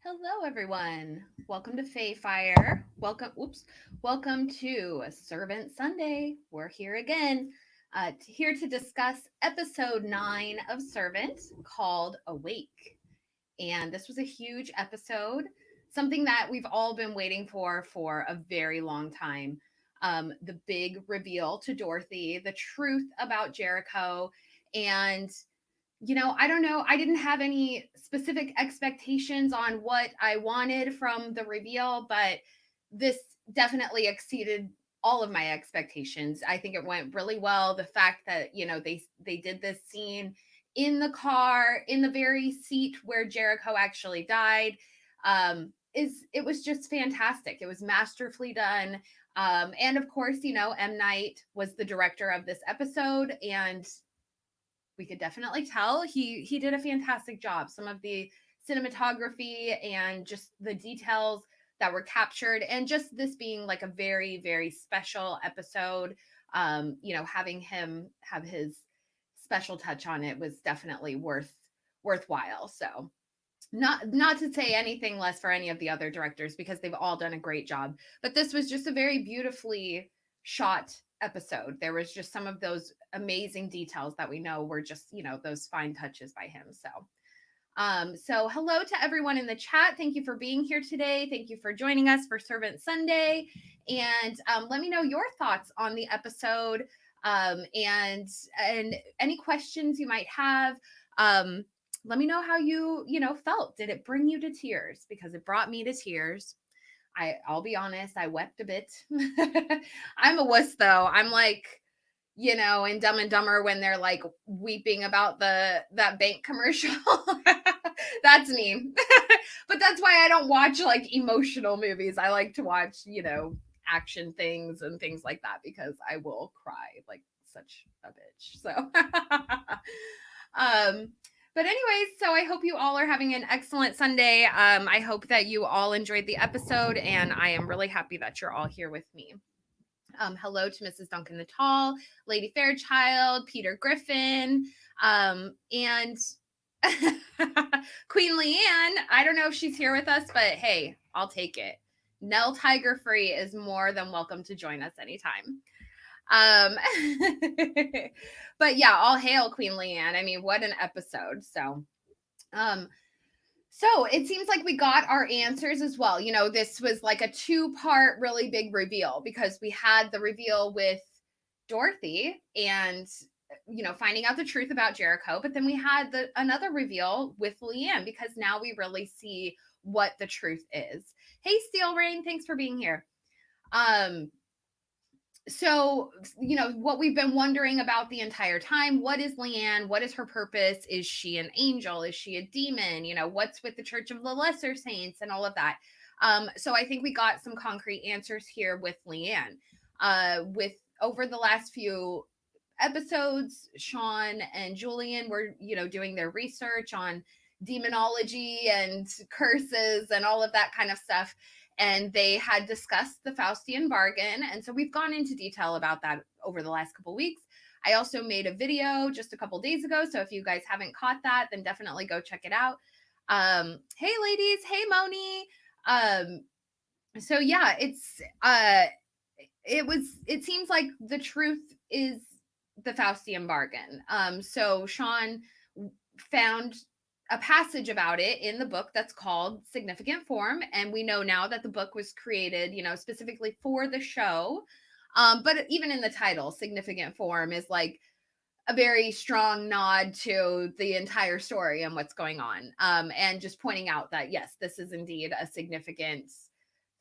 Hello, everyone. Welcome to Fae Fire. Welcome to Servant Sunday. We're here again, here to discuss episode 9 of Servant called Awake. And this was a huge episode, something that we've all been waiting for a very long time. The big reveal to Dorothy, the truth about Jericho, and I don't know. I didn't have any specific expectations on what I wanted from the reveal, but this definitely exceeded all of my expectations. I think it went really well. The fact that, they did this scene in the car, in the very seat where Jericho actually died, is it was just fantastic. It was masterfully done. And of course, M. Night was the director of this episode, and we could definitely tell he did a fantastic job. Some of the cinematography and just the details that were captured, and just this being like a very very special episode, having him have his special touch on it was definitely worthwhile. So not to say anything less for any of the other directors, because they've all done a great job, but this was just a very beautifully shot episode. There was just some of those amazing details that we know were just, those fine touches by him. So hello to everyone in the chat. Thank you for being here today. Thank you for joining us for Servant Sunday. And let me know your thoughts on the episode, and any questions you might have. Let me know how you felt. Did it bring you to tears? Because it brought me to tears. I'll be honest, I wept a bit. I'm a wuss though. I'm like, in Dumb and Dumber when they're like weeping about that bank commercial. That's me. But that's why I don't watch like emotional movies. I like to watch, action things and things like that, because I will cry like such a bitch. So um but anyways, so I hope you all are having an excellent Sunday. I hope that you all enjoyed the episode, and I am really happy that you're all here with me. Hello to Mrs. Duncan the Tall, Lady Fairchild, Peter Griffin, and Queen Leanne. I don't know if she's here with us, but hey, I'll take it. Nell Tiger Free is more than welcome to join us anytime. Um, but yeah, all hail Queen Leanne. I mean, what an episode. Um, so it seems like we got our answers as well. This was like a two-part really big reveal, because we had the reveal with Dorothy and finding out the truth about Jericho, but then we had another reveal with Leanne, because now we really see what the truth is. Hey, Steel Rain, thanks for being here. So what we've been wondering about the entire time: what is Leanne? What is her purpose? Is she an angel? Is she a demon? What's with the Church of the Lesser Saints and all of that? So I think we got some concrete answers here with Leanne. With over the last few episodes, Sean and Julian were doing their research on demonology and curses and all of that kind of stuff, and they had discussed the Faustian bargain. And so we've gone into detail about that over the last couple weeks. I also made a video just a couple days ago, so if you guys haven't caught that, then definitely go check it out. Hey ladies, hey Moni. So yeah, it seems like the truth is the Faustian bargain. So Sean found a passage about it in the book that's called Significant Form, and we know now that the book was created, specifically for the show. But even in the title, Significant Form is like a very strong nod to the entire story and what's going on, and just pointing out that yes, this is indeed a significant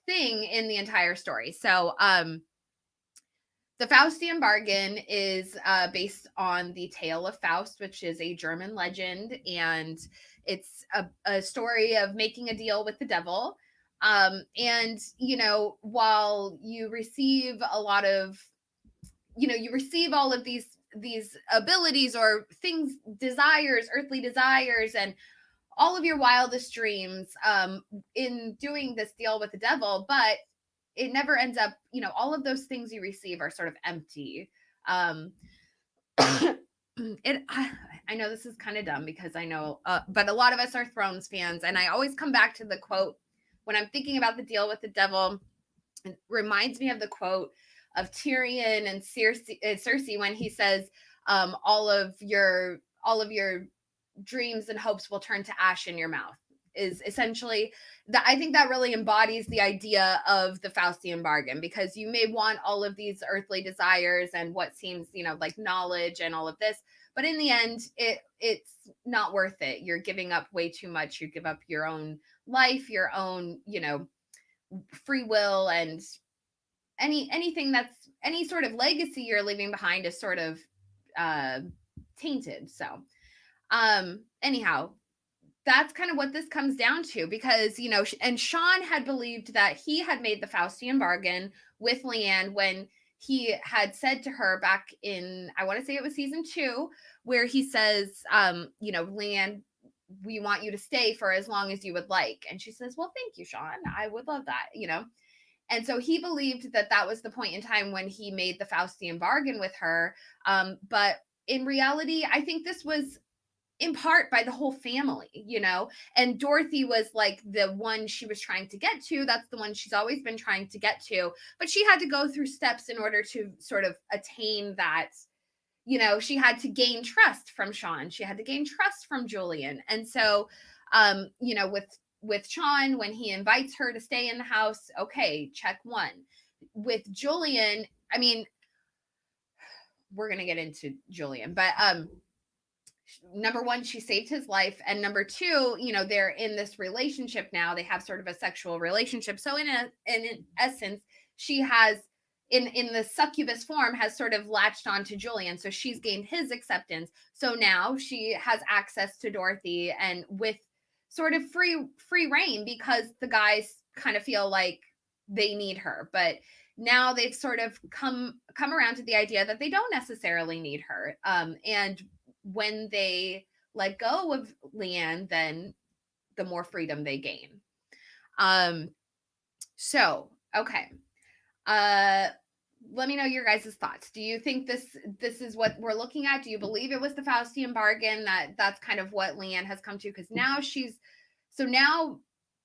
thing in the entire story. So the Faustian bargain is based on the tale of Faust, which is a German legend, and it's a story of making a deal with the devil. And while you receive a lot of, you receive all of these abilities or things, desires, earthly desires, and all of your wildest dreams, in doing this deal with the devil, but it never ends up, all of those things you receive are sort of empty. I I know this is kind of dumb because I know, but a lot of us are Thrones fans, and I always come back to the quote when I'm thinking about the deal with the devil. It reminds me of the quote of Tyrion and Cersei when he says, all of your dreams and hopes will turn to ash in your mouth, is essentially that. I think that really embodies the idea of the Faustian bargain, because you may want all of these earthly desires and what seems, like knowledge and all of this, but in the end, it's not worth it. You're giving up way too much. You give up your own life, your own, free will, and anything that's any sort of legacy you're leaving behind is sort of uh tainted. So anyhow, that's kind of what this comes down to, because and Sean had believed that he had made the Faustian bargain with Leanne when he had said to her back in, I want to say it was season 2, where he says, Leanne, we want you to stay for as long as you would like. And she says, well, thank you, Sean, I would love that. And so he believed that that was the point in time when he made the Faustian bargain with her. But in reality, I think this was in part by the whole family, and Dorothy was like the one she was trying to get to. That's the one she's always been trying to get to, but she had to go through steps in order to sort of attain that. She had to gain trust from Sean. She had to gain trust from Julian. And so, with Sean, when he invites her to stay in the house, okay, check one. With Julian, I mean, we're going to get into Julian, but number one, she saved his life, and number two, they're in this relationship now. They have sort of a sexual relationship. So in essence, she has, in the succubus form, has sort of latched on to Julian. So she's gained his acceptance. So now she has access to Dorothy, and with sort of free reign, because the guys kind of feel like they need her. But now they've sort of come around to the idea that they don't necessarily need her. And when they let go of Leanne, then the more freedom they gain. So, okay. Let me know your guys' thoughts. Do you think this is what we're looking at? Do you believe it was the Faustian bargain, that's kind of what Leanne has come to? Because now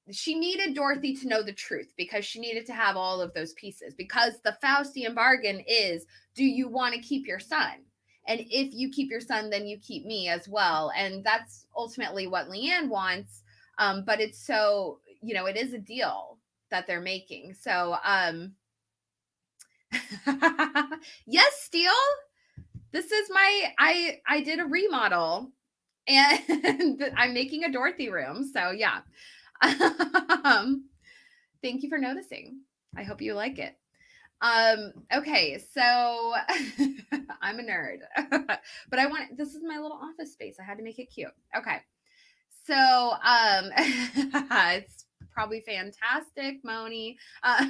she needed Dorothy to know the truth, because she needed to have all of those pieces, because the Faustian bargain is, do you want to keep your son? And if you keep your son, then you keep me as well. And that's ultimately what Leanne wants. But it's so, it is a deal that they're making. So, yes, Steele, this is I did a remodel, and I'm making a Dorothy room. So yeah. Thank you for noticing. I hope you like it. Okay, so I'm a nerd, but this is my little office space. I had to make it cute. Okay. So, it's probably fantastic, Moni. But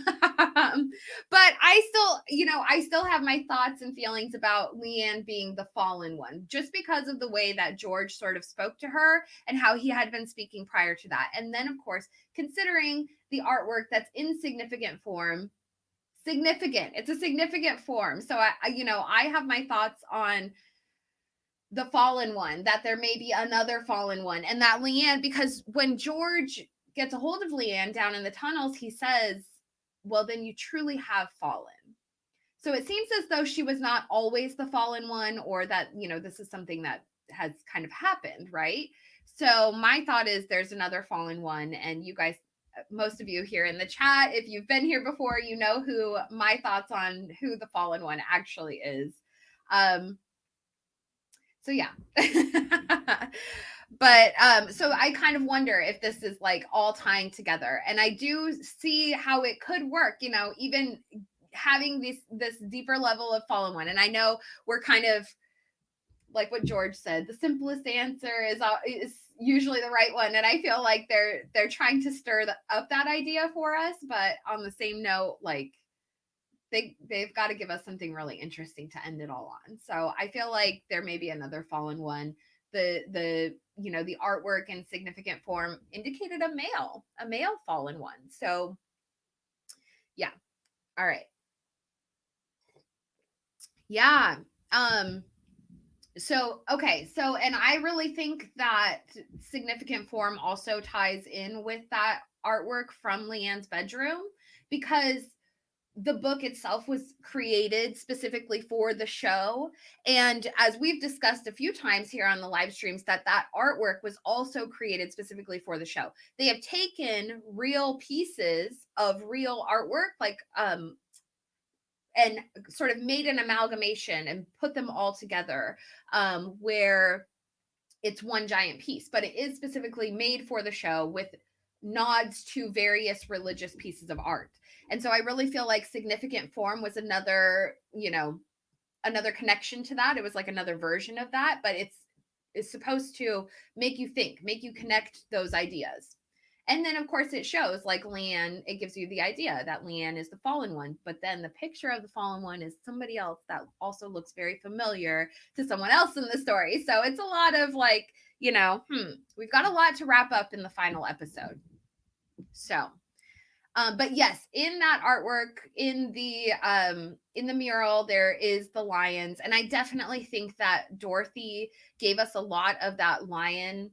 I still have my thoughts and feelings about Leanne being the fallen one, just because of the way that George sort of spoke to her and how he had been speaking prior to that. And then, of course, considering the artwork that's in significant form, it's a significant form. So I have my thoughts on the fallen one, that there may be another fallen one, and that Leanne, because when George gets a hold of Leanne down in the tunnels, he says, well, then you truly have fallen. So it seems as though she was not always the fallen one, or that, this is something that has kind of happened, right? So my thought is there's another fallen one, and you guys, most of you here in the chat, if you've been here before, you know who my thoughts on who the fallen one actually is. So yeah. But so I kind of wonder if this is like all tying together, and I do see how it could work, even having this deeper level of fallen one. And I know we're kind of like what George said, the simplest answer is usually the right one, and I feel like they're trying to stir up that idea for us. But on the same note, like, they've got to give us something really interesting to end it all on. So I feel like there may be another fallen one. The artwork in significant form indicated a male fallen one. So yeah. All right. Yeah. So, okay. So, and I really think that significant form also ties in with that artwork from Leanne's bedroom, because the book itself was created specifically for the show. And as we've discussed a few times here on the live streams, that artwork was also created specifically for the show. They have taken real pieces of real artwork, like and sort of made an amalgamation and put them all together, where it's one giant piece, but it is specifically made for the show with nods to various religious pieces of art. And so I really feel like significant form was another, another connection to that. It was like another version of that, but it's supposed to make you think, make you connect those ideas. And then, of course, it shows like Leanne, it gives you the idea that Leanne is the fallen one. But then the picture of the fallen one is somebody else that also looks very familiar to someone else in the story. So it's a lot of like, we've got a lot to wrap up in the final episode. So, but yes, in that artwork, in the mural, there is the lions, and I definitely think that Dorothy gave us a lot of that lion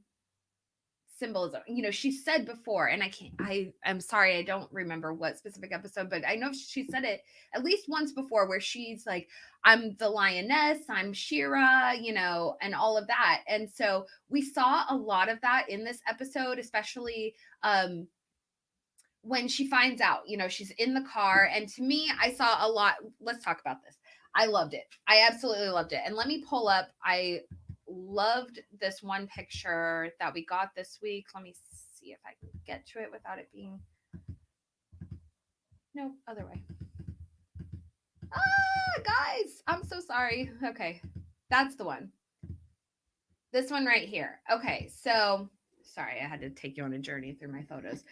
symbolism. She said before, and I'm sorry, I don't remember what specific episode, but I know she said it at least once before, where she's like, I'm the lioness, I'm Shira, and all of that. And so we saw a lot of that in this episode, especially when she finds out, she's in the car. And to me, I saw a lot. Let's talk about this. I loved it. I absolutely loved it. And let me pull up. I loved this one picture that we got this week. Let me see if I can get to it without it being. No, other way. Guys, I'm so sorry. Okay, that's the one. This one right here. Okay, so sorry, I had to take you on a journey through my photos.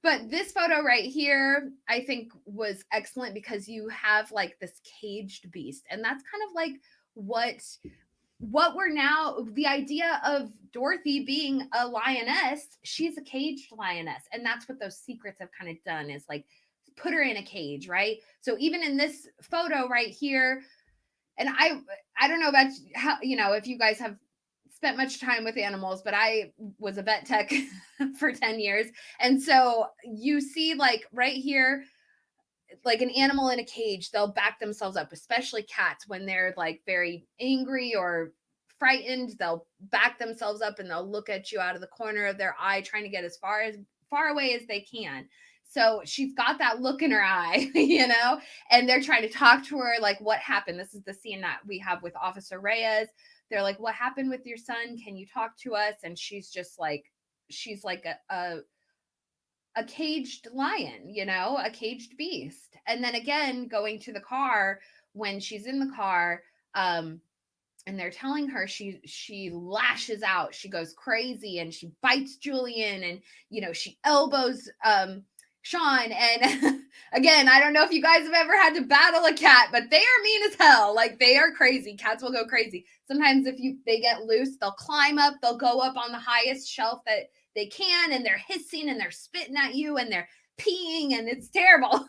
But this photo right here, I think was excellent because you have like this caged beast. And that's kind of like what we're now, the idea of Dorothy being a lioness. She's a caged lioness. And that's what those secrets have kind of done, is like put her in a cage, right? So even in this photo right here, and I don't know about how, if you guys have spent much time with animals, but I was a vet tech for 10 years. And so you see like right here, like an animal in a cage, they'll back themselves up, especially cats when they're like very angry or frightened. They'll back themselves up and they'll look at you out of the corner of their eye, trying to get as far away as they can. So she's got that look in her eye, and they're trying to talk to her, like, what happened? This is the scene that we have with Officer Reyes. They're like, what happened with your son? Can you talk to us? And she's like a caged lion, a caged beast. And then again, going to the car, when she's in the car, and they're telling her, she lashes out, she goes crazy, and she bites Julian, and she elbows Sean. And again, I don't know if you guys have ever had to battle a cat, but they are mean as hell. Like, they are crazy. Cats will go crazy. Sometimes if they get loose, they'll climb up, they'll go up on the highest shelf that they can, and they're hissing and they're spitting at you and they're peeing, and it's terrible.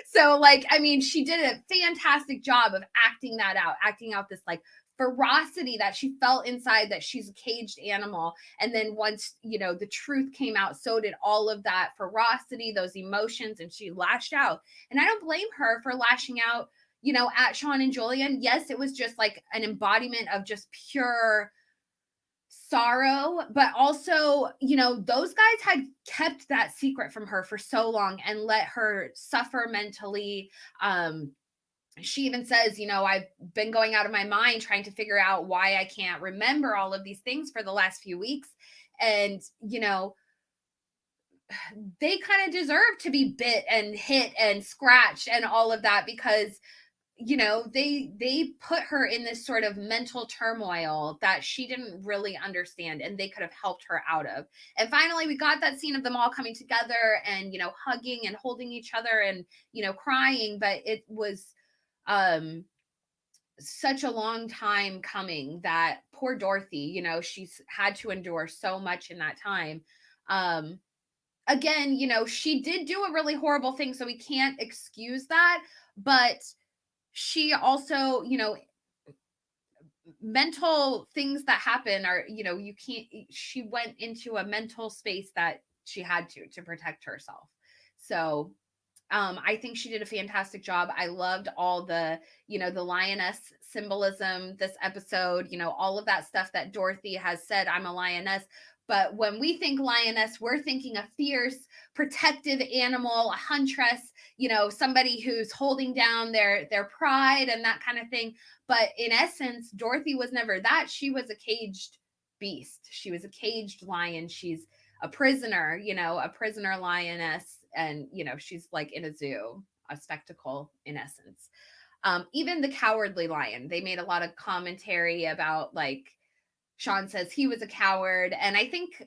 So like, I mean, she did a fantastic job of acting out this like ferocity that she felt inside, that she's a caged animal. And then once, the truth came out, so did all of that ferocity, those emotions, and she lashed out. And I don't blame her for lashing out, at Sean and Julian. Yes, it was just like an embodiment of just pure sorrow, but also, those guys had kept that secret from her for so long and let her suffer mentally. She even says, I've been going out of my mind trying to figure out why I can't remember all of these things for the last few weeks. And, they kind of deserve to be bit and hit and scratched and all of that, because they put her in this sort of mental turmoil that she didn't really understand, and they could have helped her out of. And finally, we got that scene of them all coming together and hugging and holding each other and crying. But it was such a long time coming, that poor Dorothy, she's had to endure so much in that time. Again, she did do a really horrible thing, so we can't excuse that, but she also, mental things that happen are, you can't, she went into a mental space that she had to protect herself. So I think she did a fantastic job. I loved all the, the lioness symbolism this episode, all of that stuff that Dorothy has said, I'm a lioness. But when we think lioness, we're thinking a fierce, protective animal, a huntress, somebody who's holding down their pride and that kind of thing. But in essence, Dorothy was never that. She was a caged beast. She was a caged lion. She's a prisoner, a prisoner lioness. And, she's like in a zoo, a spectacle in essence. Even the cowardly lion, they made a lot of commentary about, like, Sean says he was a coward. And I think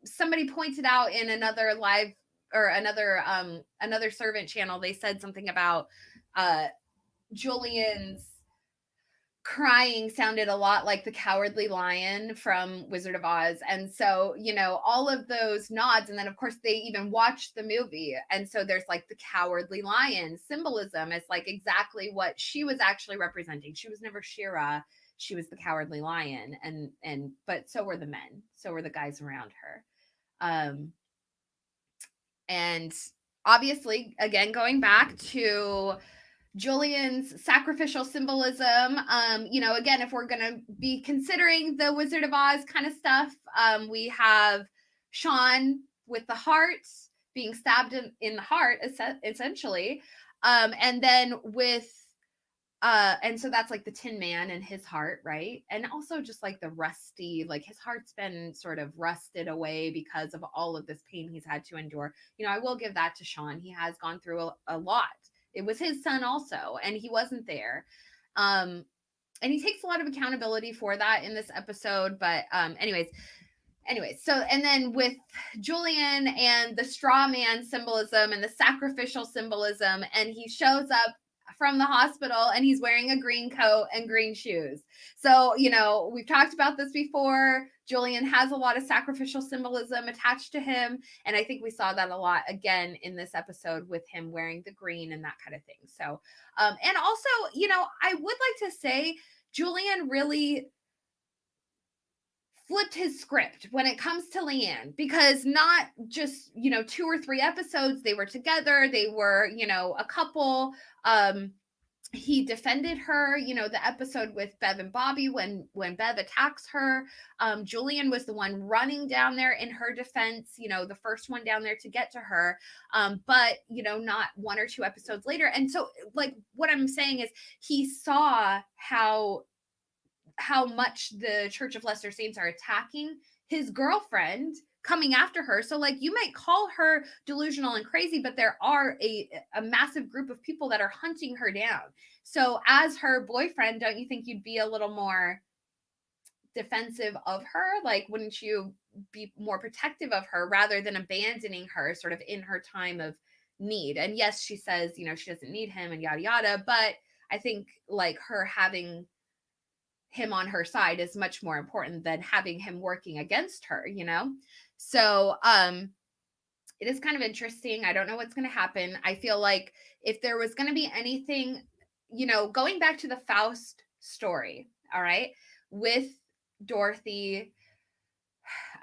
somebody pointed out in another live or another servant channel, they said something about Julian's crying sounded a lot like the cowardly lion from Wizard of Oz. And so, all of those nods. And then, of course, they even watched the movie. And so there's like the cowardly lion symbolism is like exactly what she was actually representing. She was never Shira. She was the cowardly lion. But so were the men. So were the guys around her. And obviously, again, going back to Julian's sacrificial symbolism, again, if we're going to be considering the Wizard of Oz kind of stuff, we have Sean with the heart being stabbed in the heart, essentially. And then with, and so that's like the Tin Man and his heart, right? And also just like the rusty, like his heart's been sort of rusted away because of all of this pain he's had to endure. I will give that to Sean. He has gone through a lot. It was his son also, and he wasn't there. And he takes a lot of accountability for that in this episode. But anyways, so, and then with Julian and the straw man symbolism and the sacrificial symbolism, and he shows up from the hospital and he's wearing a green coat and green shoes. So, we've talked about this before. Julian has a lot of sacrificial symbolism attached to him. And I think we saw that a lot again in this episode with him wearing the green and that kind of thing. So, and also, I would like to say Julian really flipped his script when it comes to Leanne, because not just, 2 or 3 episodes they were together, they were, a couple. He defended her, the episode with Bev and Bobby when Bev attacks her. Julian was the one running down there in her defense, the first one down there to get to her. But, not 1 or 2 episodes later. And so, like, what I'm saying is he saw how much the Church of Lesser Saints are attacking his girlfriend, coming after her. So, like, you might call her delusional and crazy, but there are a massive group of people that are hunting her down. So as her boyfriend, don't you think you'd be a little more defensive of her? Like, wouldn't you be more protective of her rather than abandoning her sort of in her time of need? And yes, she says, she doesn't need him and yada yada, but I think like her having him on her side is much more important than having him working against her, So it is kind of interesting. I don't know what's going to happen. I feel like if there was going to be anything, going back to the Faust story, all right, with Dorothy.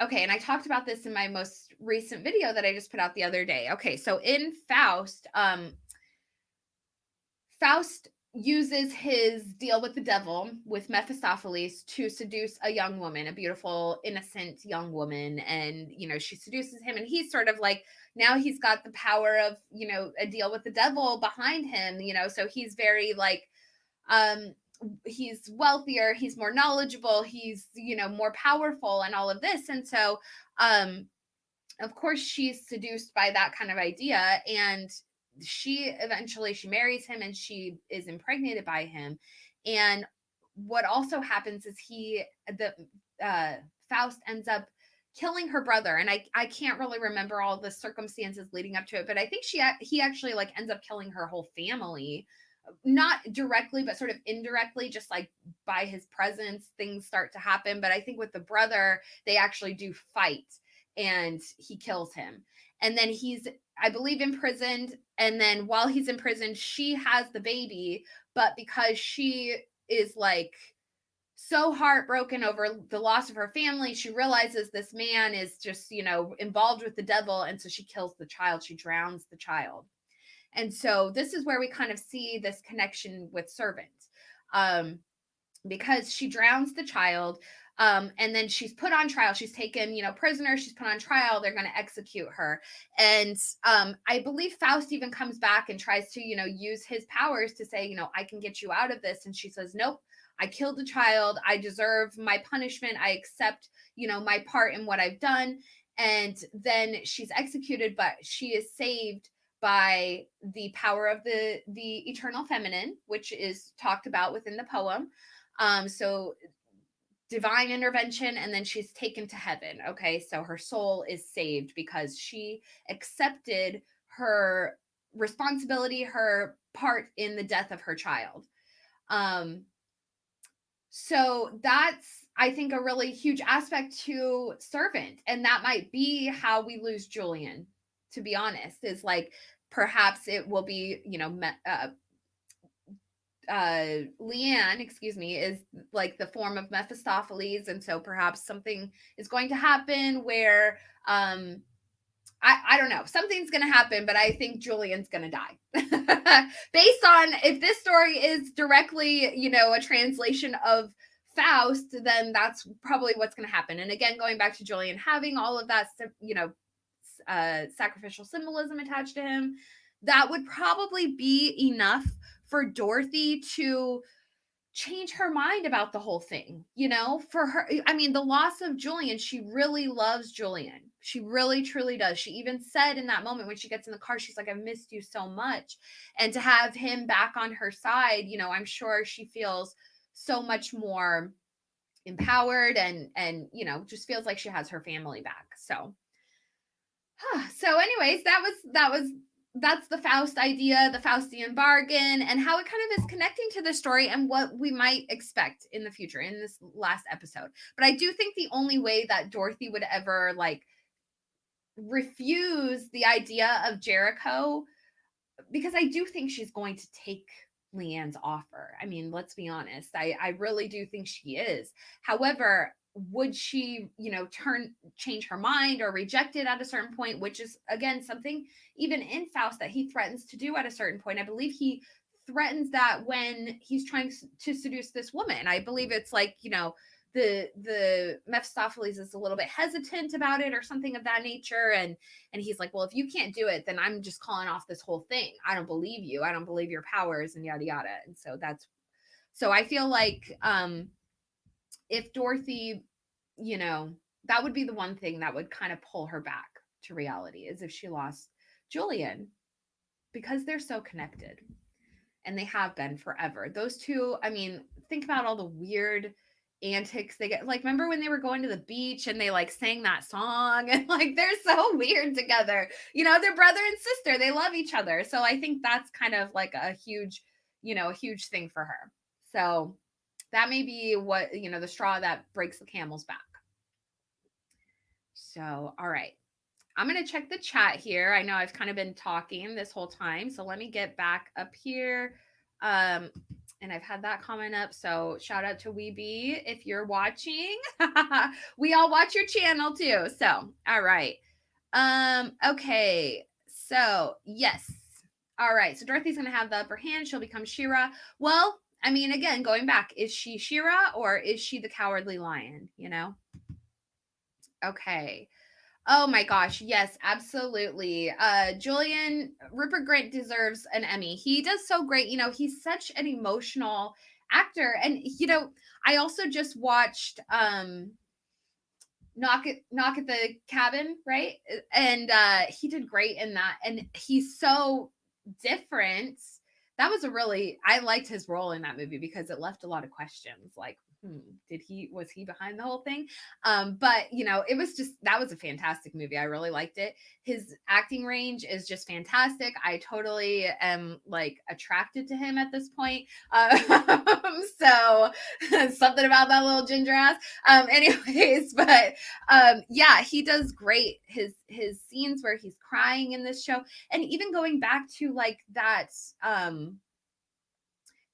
Okay, and I talked about this in my most recent video that I just put out the other day. Okay, so in Faust, Faust uses his deal with the devil, with Mephistopheles, to seduce a young woman, a beautiful, innocent young woman. And, she seduces him, and he's sort of like, now he's got the power of, a deal with the devil behind him, so he's very like, he's wealthier, he's more knowledgeable, he's, more powerful and all of this. And so, of course, she's seduced by that kind of idea. And she marries him and she is impregnated by him. And what also happens is Faust ends up killing her brother. And I can't really remember all the circumstances leading up to it, but I think he actually like ends up killing her whole family, not directly, but sort of indirectly, just like by his presence, things start to happen. But I think with the brother, they actually do fight and he kills him. And then he's, I believe, imprisoned. And then while he's in prison, she has the baby. But because she is like so heartbroken over the loss of her family. She realizes this man is just, involved with the devil. And so she kills the child. She drowns the child. And so this is where we kind of see this connection with Servant. Because she drowns the child. And then she's put on trial. She's taken, prisoner. She's put on trial. They're going to execute her. And I believe Faust even comes back and tries to, use his powers to say, I can get you out of this. And she says, nope, I killed the child. I deserve my punishment. I accept, my part in what I've done. And then she's executed, but she is saved by the power of the eternal feminine, which is talked about within the poem. So divine intervention, and then she's taken to heaven. Okay, so her soul is saved because she accepted her responsibility, her part in the death of her child. So that's, I think, a really huge aspect to Servant, and that might be how we lose Julian, to be honest, is like perhaps it will be, Leanne, excuse me, is like the form of Mephistopheles, and so perhaps something is going to happen where I don't know, something's going to happen, but I think Julian's going to die. Based on if this story is directly, a translation of Faust, then that's probably what's going to happen. And again, going back to Julian having all of that, sacrificial symbolism attached to him, that would probably be enough for Dorothy to change her mind about the whole thing. For her, I mean, the loss of Julian, she really loves Julian. She really truly does. She even said in that moment when she gets in the car, she's like, I missed you so much. And to have him back on her side, I'm sure she feels so much more empowered and just feels like she has her family back. So anyways, that's the Faust idea, the Faustian bargain, and how it kind of is connecting to the story and what we might expect in the future in this last episode. But I do think the only way that Dorothy would ever refuse the idea of Jericho, because I do think she's going to take Leanne's offer. I mean, let's be honest. I really do think she is. However, would she, change her mind or reject it at a certain point, which is, again, something even in Faust that he threatens to do at a certain point. I believe he threatens that when he's trying to seduce this woman. I believe it's like, the Mephistopheles is a little bit hesitant about it or something of that nature. And he's like, well, if you can't do it, then I'm just calling off this whole thing. I don't believe you. I don't believe your powers and yada, yada. And so I feel like, if Dorothy, that would be the one thing that would kind of pull her back to reality, is if she lost Julian, because they're so connected and they have been forever. Those two, I mean, think about all the weird antics they get. Like, remember when they were going to the beach and they sang that song, and they're so weird together. They're brother and sister. They love each other. So I think that's kind of like a huge thing for her. So that may be what, the straw that breaks the camel's back. So, all right. I'm going to check the chat here. I know I've kind of been talking this whole time. So let me get back up here. And I've had that comment up. So shout out to Weeby if you're watching. We all watch your channel too. So, all right. Okay. So, yes. All right. So Dorothy's going to have the upper hand. She'll become She-Ra. Well, I mean, again, going back, is she She-Ra or is she the Cowardly Lion? Okay. Oh my gosh, yes, absolutely. Julian Rupert Grint deserves an Emmy. He does so great. He's such an emotional actor. And I also just watched Knock at the Cabin, right? And he did great in that. And he's so different. That was I liked his role in that movie because it left a lot of questions, like, was he behind the whole thing? But it was that was a fantastic movie. I really liked it. His acting range is just fantastic. I totally am attracted to him at this point. So something about that little ginger ass. Anyways, but yeah, he does great. His scenes where he's crying in this show, and even going back to that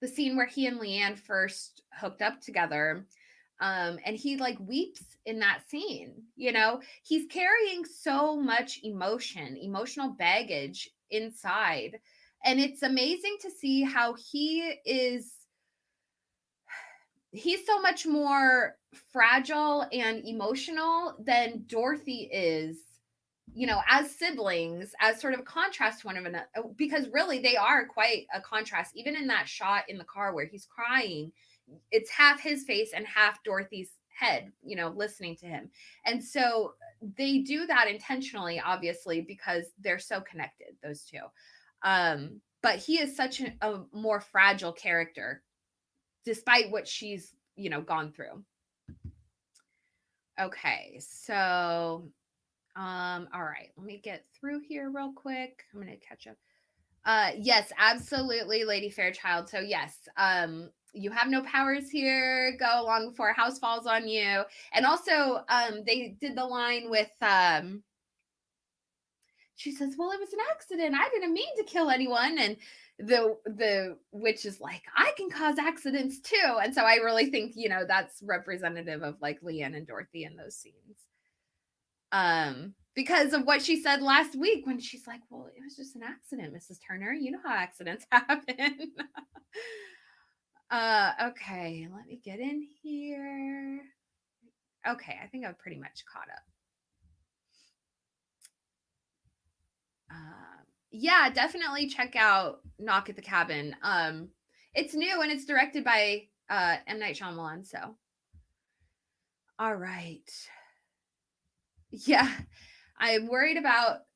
the scene where he and Leanne first hooked up together, And he like weeps in that scene. He's carrying so much emotional baggage inside, and it's amazing to see how he's so much more fragile and emotional than Dorothy is, as siblings, as sort of a contrast to one another, because really they are quite a contrast. Even in that shot in the car where he's crying, it's half his face and half Dorothy's head, listening to him. And so they do that intentionally, obviously, because they're so connected, those two. But he is such a more fragile character, despite what she's, gone through. Okay, so all right, let me get through here real quick. I'm gonna catch up. Yes, absolutely, Lady Fairchild. So yes, you have no powers here. Go along before a house falls on you. And also, they did the line with she says, "Well, it was an accident. I didn't mean to kill anyone." And the witch is like, "I can cause accidents too." And so I really think, that's representative of like Leanne and Dorothy in those scenes. Because of what she said last week when she's like, "Well, it was just an accident, Mrs. Turner. You know how accidents happen." Okay, let me get in here. Okay, I think I've pretty much caught up. Yeah, definitely check out Knock at the Cabin. It's new and it's directed by M. Night Shyamalan. So, all right. Yeah, I'm worried about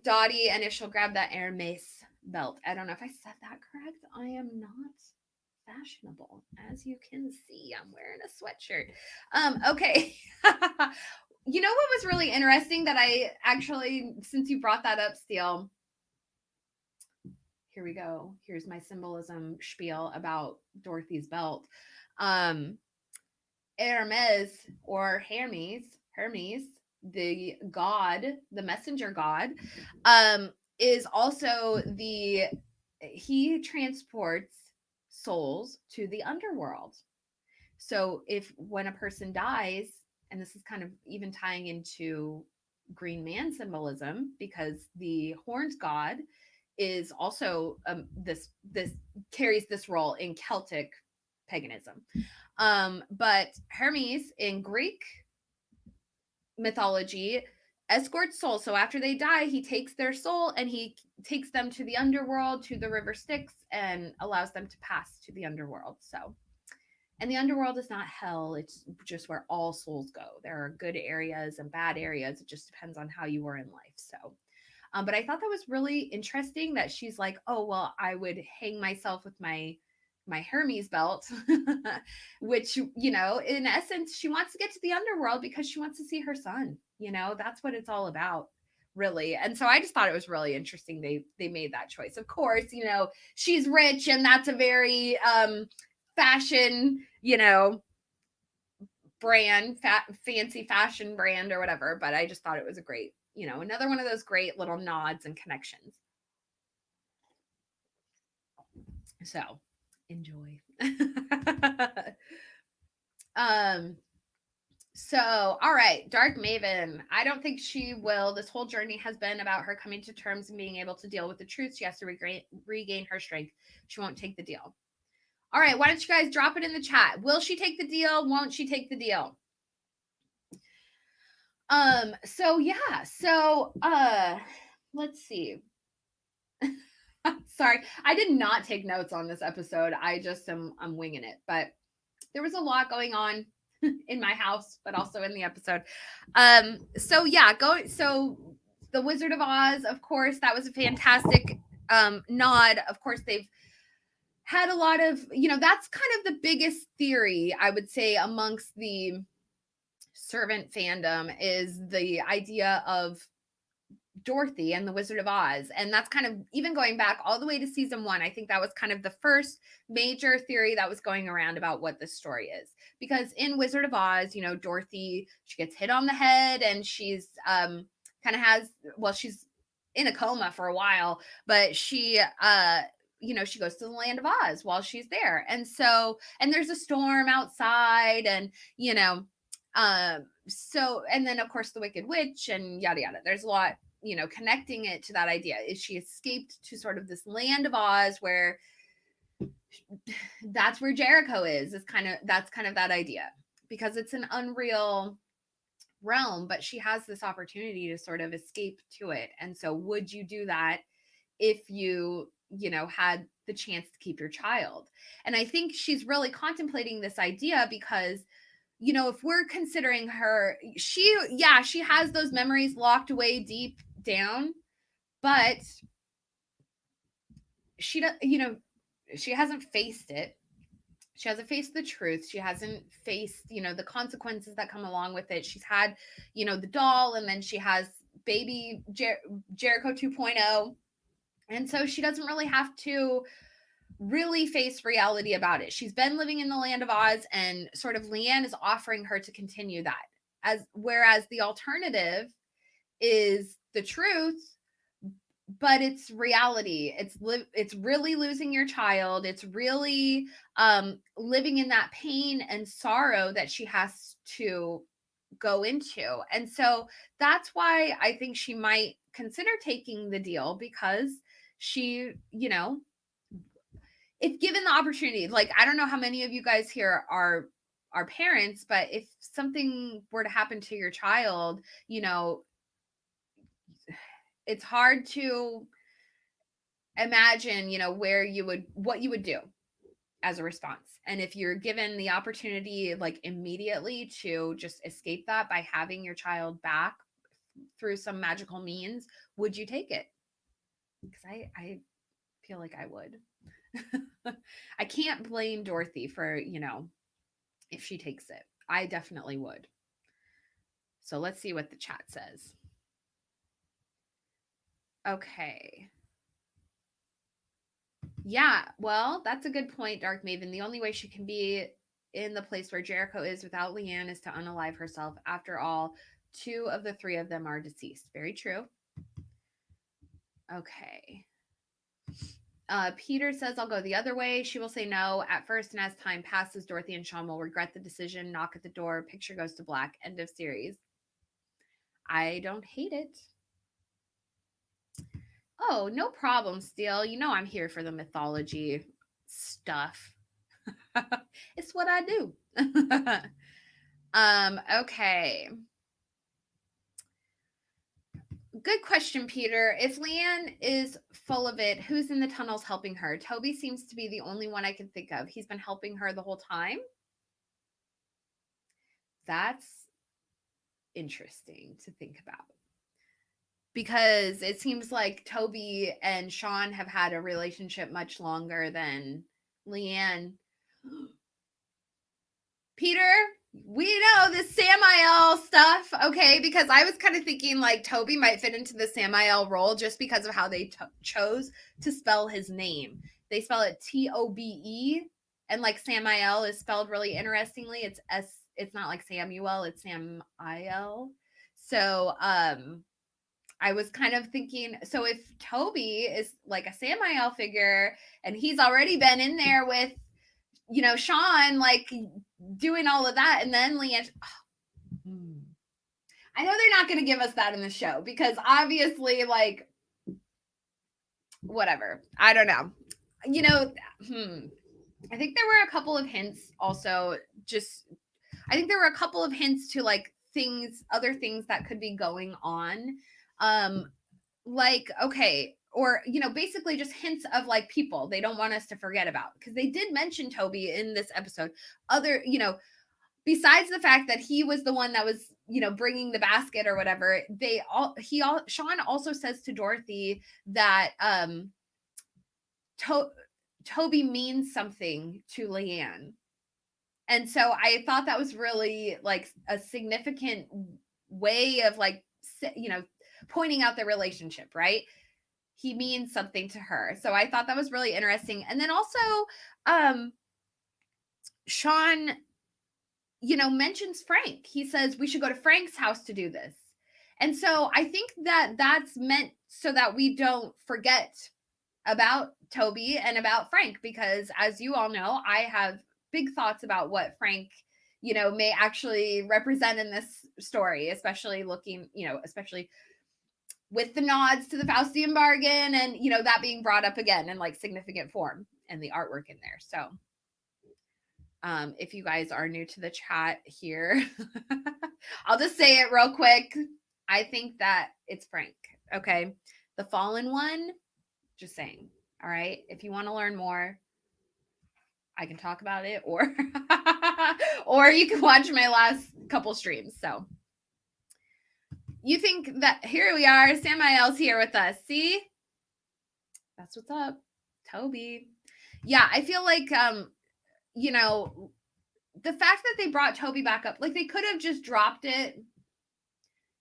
Dottie and if she'll grab that Hermes belt. I don't know if I said that correct. I am not fashionable, as you can see. I'm wearing a sweatshirt. Okay. You know what was really interesting that I actually, since you brought that up, Steele, here we go. Here's my symbolism spiel about Dorothy's belt. Hermes or Hermes, the god, the messenger god, is also he transports souls to the underworld. So when a person dies, and this is kind of even tying into Green Man symbolism, because the horned god is also this carries this role in Celtic paganism. But Hermes in Greek mythology escorts souls. So after they die, he takes their soul and he takes them to the underworld, to the river Styx, and allows them to pass to the underworld. So, and the underworld is not hell, it's just where all souls go. There are good areas and bad areas. It just depends on how you were in life. So, but I thought that was really interesting that she's like, "Oh, well, I would hang myself with my Hermes belt," which, in essence, she wants to get to the underworld because she wants to see her son. That's what it's all about, really. And so I just thought it was really interesting they made that choice. Of course, she's rich and that's a very fashion, brand, fancy fashion brand or whatever. But I just thought it was a great, another one of those great little nods and connections. So enjoy. So, all right, Dark Maven. I don't think she will. This whole journey has been about her coming to terms and being able to deal with the truth. She has to regain her strength. She won't take the deal. All right, why don't you guys drop it in the chat? Will she take the deal? Won't she take the deal? So yeah, so let's see. Sorry, I did not take notes on this episode. I'm winging it, but there was a lot going on in my house, but also in the episode. So yeah, so the Wizard of Oz, of course, that was a fantastic nod. Of course, they've had a lot of, that's kind of the biggest theory, I would say, amongst the servant fandom, is the idea of Dorothy and the Wizard of Oz. And that's kind of even going back all the way to season 1. I think that was kind of the first major theory that was going around about what this story is. Because in Wizard of Oz, Dorothy, she gets hit on the head and she's kind of she's in a coma for a while, but she she goes to the land of Oz while she's there. And so, and there's a storm outside, and, so, and then of course the Wicked Witch and yada, yada. There's a lot, connecting it to that idea. Is she escaped to sort of this land of Oz where that's where Jericho is that's kind of that idea, because it's an unreal realm, but she has this opportunity to sort of escape to it. And so would you do that if you had the chance to keep your child? And I think she's really contemplating this idea because if we're considering her, she has those memories locked away deep down, but she she hasn't faced it. She hasn't faced the truth. She hasn't faced, the consequences that come along with it. She's had, the doll, and then she has baby Jericho 2.0. And so she doesn't really have to really face reality about it. She's been living in the land of Oz, and sort of Leanne is offering her to continue that. Whereas the alternative is the truth, but it's reality. It's really losing your child. It's really living in that pain and sorrow that she has to go into. And so that's why I think she might consider taking the deal, because she, if given the opportunity, like, I don't know how many of you guys here are parents, but if something were to happen to your child, it's hard to imagine, what you would do as a response. And if you're given the opportunity, like, immediately to just escape that by having your child back through some magical means, would you take it? Because I feel like I would. I can't blame Dorothy for, if she takes it. I definitely would. So let's see what the chat says. Okay. Yeah, well, that's a good point, Dark Maven. The only way she can be in the place where Jericho is without Leanne is to unalive herself. After all, 2 of the 3 of them are deceased. Very true. Okay. Peter says, I'll go the other way. She will say no at first, and as time passes, Dorothy and Sean will regret the decision. Knock at the door. Picture goes to black. End of series. I don't hate it. Oh, no problem, Steele. I'm here for the mythology stuff. It's what I do. Okay. Good question, Peter. If Leanne is full of it, who's in the tunnels helping her? Toby seems to be the only one I can think of. He's been helping her the whole time. That's interesting to think about, because it seems like Toby and Sean have had a relationship much longer than Leanne. Peter, we know this Samael stuff, okay? Because I was kind of thinking like Toby might fit into the Samael role just because of how they chose to spell his name. They spell it Tobe, and like Samael is spelled really interestingly. It's it's not like Samuel, it's Samael. So I was kind of thinking, so if Toby is like a Samael figure and he's already been in there with, Sean, like doing all of that, and then Leanne, I know they're not going to give us that in the show, because obviously, like, whatever. I don't know. I think there were a couple of hints also, I think there were a couple of hints to like other things that could be going on. Like, okay, or, basically just hints of like people they don't want us to forget about, because they did mention Toby in this episode. Other, besides the fact that he was the one that was, bringing the basket or whatever, Sean also says to Dorothy that Toby means something to Leanne. And so I thought that was really like a significant way of like, pointing out the relationship, right? He means something to her. So I thought that was really interesting. And then also, Sean, mentions Frank. He says we should go to Frank's house to do this. And so I think that that's meant so that we don't forget about Toby and about Frank, because as you all know, I have big thoughts about what Frank, may actually represent in this story, especially especially with the nods to the Faustian bargain and, that being brought up again in like significant form and the artwork in there. So if you guys are new to the chat here, I'll just say it real quick. I think that it's Frank. Okay. The fallen one, just saying. All right. If you want to learn more, I can talk about it, or or you can watch my last couple streams. So you think that here we are, Samael's here with us. See? That's what's up. Toby. Yeah, I feel like the fact that they brought Toby back up, like they could have just dropped it.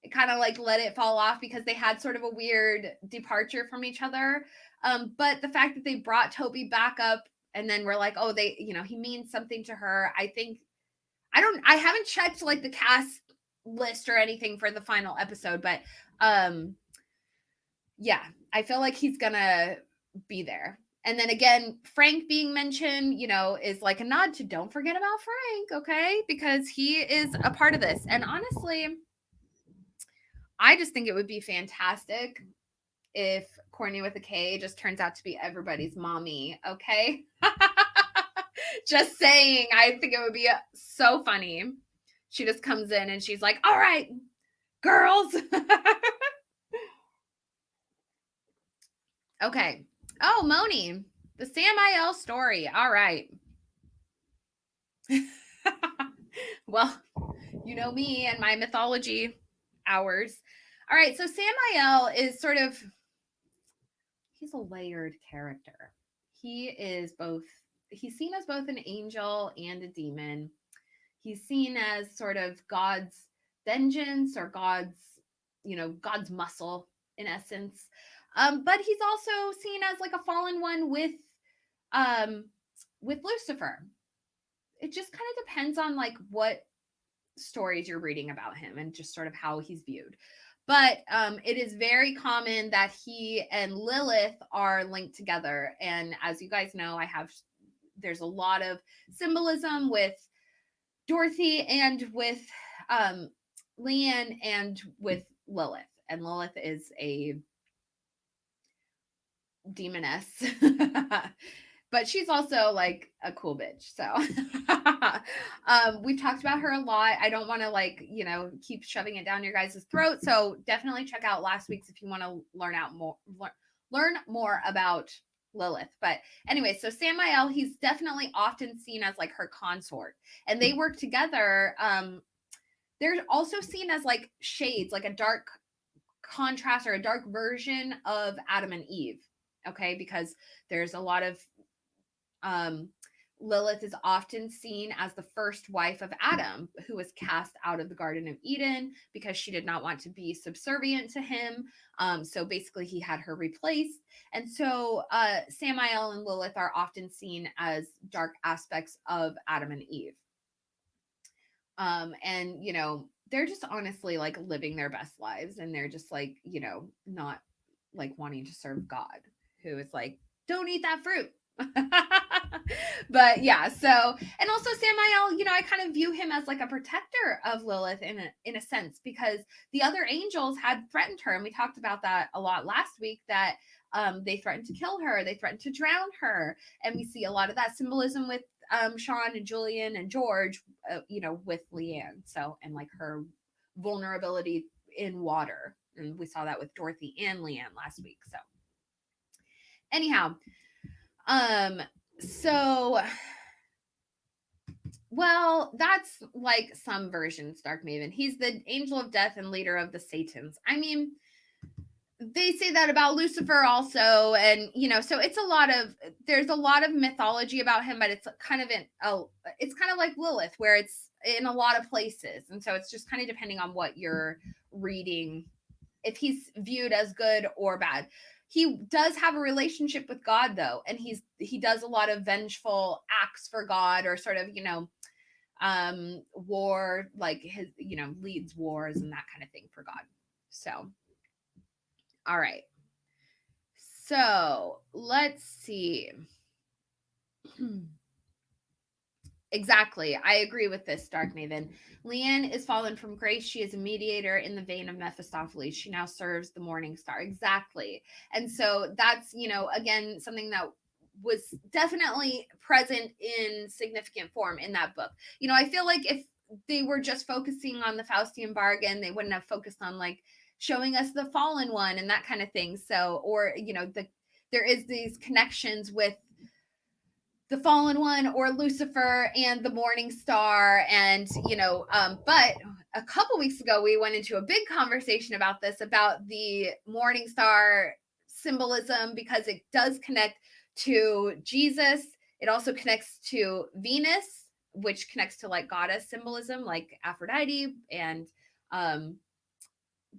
It kind of like let it fall off because they had sort of a weird departure from each other. But the fact that they brought Toby back up and then we're like, oh, he means something to her. I haven't checked like the cast list or anything for the final episode, but yeah, I feel like he's gonna be there. And then again, Frank being mentioned, is like a nod to don't forget about Frank, okay? Because he is a part of this. And honestly, I just think it would be fantastic if Courtney with a K just turns out to be everybody's mommy, okay? Just saying, I think it would be so funny. She just comes in and she's like, all right, girls. Okay. Oh, Moni, the Samael story. All right. Well, you know me and my mythology hours. All right. So Samael is he's a layered character. He's seen as both an angel and a demon. He's seen as sort of God's vengeance or God's muscle in essence. But he's also seen as like a fallen one with Lucifer. It just kind of depends on like what stories you're reading about him and just sort of how he's viewed. But it is very common that he and Lilith are linked together. And as you guys know, there's a lot of symbolism with Dorothy and with Leanne and with Lilith. And Lilith is a demoness. But she's also like a cool bitch. So we've talked about her a lot. I don't want to keep shoving it down your guys' throat. So definitely check out last week's if you want to learn more about Lilith. But anyway, so Samael, he's definitely often seen as like her consort, and they work together. They're also seen as like shades, like a dark contrast or a dark version of Adam and Eve. Okay, because there's a lot of Lilith is often seen as the first wife of Adam, who was cast out of the Garden of Eden because she did not want to be subservient to him. So basically, he had her replaced. And so Samael and Lilith are often seen as dark aspects of Adam and Eve. And, they're just honestly like living their best lives. And they're just like, not like wanting to serve God, who is like, don't eat that fruit. But yeah, so, and also Samael, I kind of view him as like a protector of Lilith in a sense, because the other angels had threatened her, and we talked about that a lot last week, that they threatened to kill her, they threatened to drown her, and we see a lot of that symbolism with Sean and Julian and George, with Leanne, so, and like her vulnerability in water, and we saw that with Dorothy and Leanne last week. So anyhow, so, well, that's like some versions, Dark Maven. He's the angel of death and leader of the Satans. I mean, they say that about Lucifer also, and so there's a lot of mythology about him, but it's kind of it's kind of like Lilith, where it's in a lot of places, and so it's just kind of depending on what you're reading, if he's viewed as good or bad. He does have a relationship with God, though, and he does a lot of vengeful acts for God, or sort of war, like his leads wars and that kind of thing for God. So all right, So let's see. Exactly. I agree with this, Dark Maven. Leanne is fallen from grace. She is a mediator in the vein of Mephistopheles. She now serves the Morning Star. Exactly. And so that's, again, something that was definitely present in significant form in that book. I feel like if they were just focusing on the Faustian bargain, they wouldn't have focused on like showing us the fallen one and that kind of thing. So, or, there is these connections with the fallen one or Lucifer and the Morning Star. And, but a couple weeks ago, we went into a big conversation about this, about the Morning Star symbolism, because it does connect to Jesus. It also connects to Venus, which connects to like goddess symbolism, like Aphrodite and,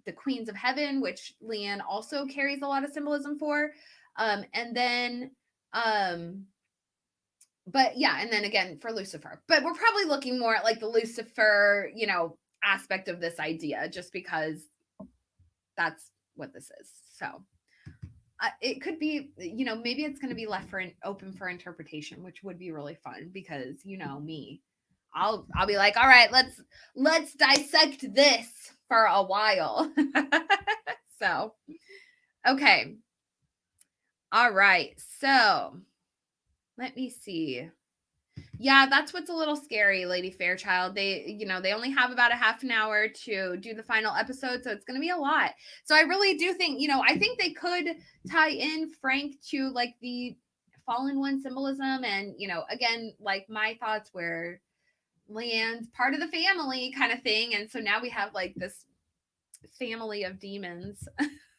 the queens of heaven, which Leanne also carries a lot of symbolism for. And then, but yeah, and then again for Lucifer. But we're probably looking more at like the Lucifer, aspect of this idea, just because that's what this is. So it could be, maybe it's going to be left open for interpretation, which would be really fun because me, I'll be like, all right, let's dissect this for a while. So, okay. All right. So, let me see. Yeah, that's what's a little scary, Lady Fairchild. They only have about a half an hour to do the final episode, so it's going to be a lot. So I really do think, I think they could tie in Frank to like the fallen one symbolism, and again, like my thoughts where Leanne's part of the family kind of thing, and so now we have like this family of demons.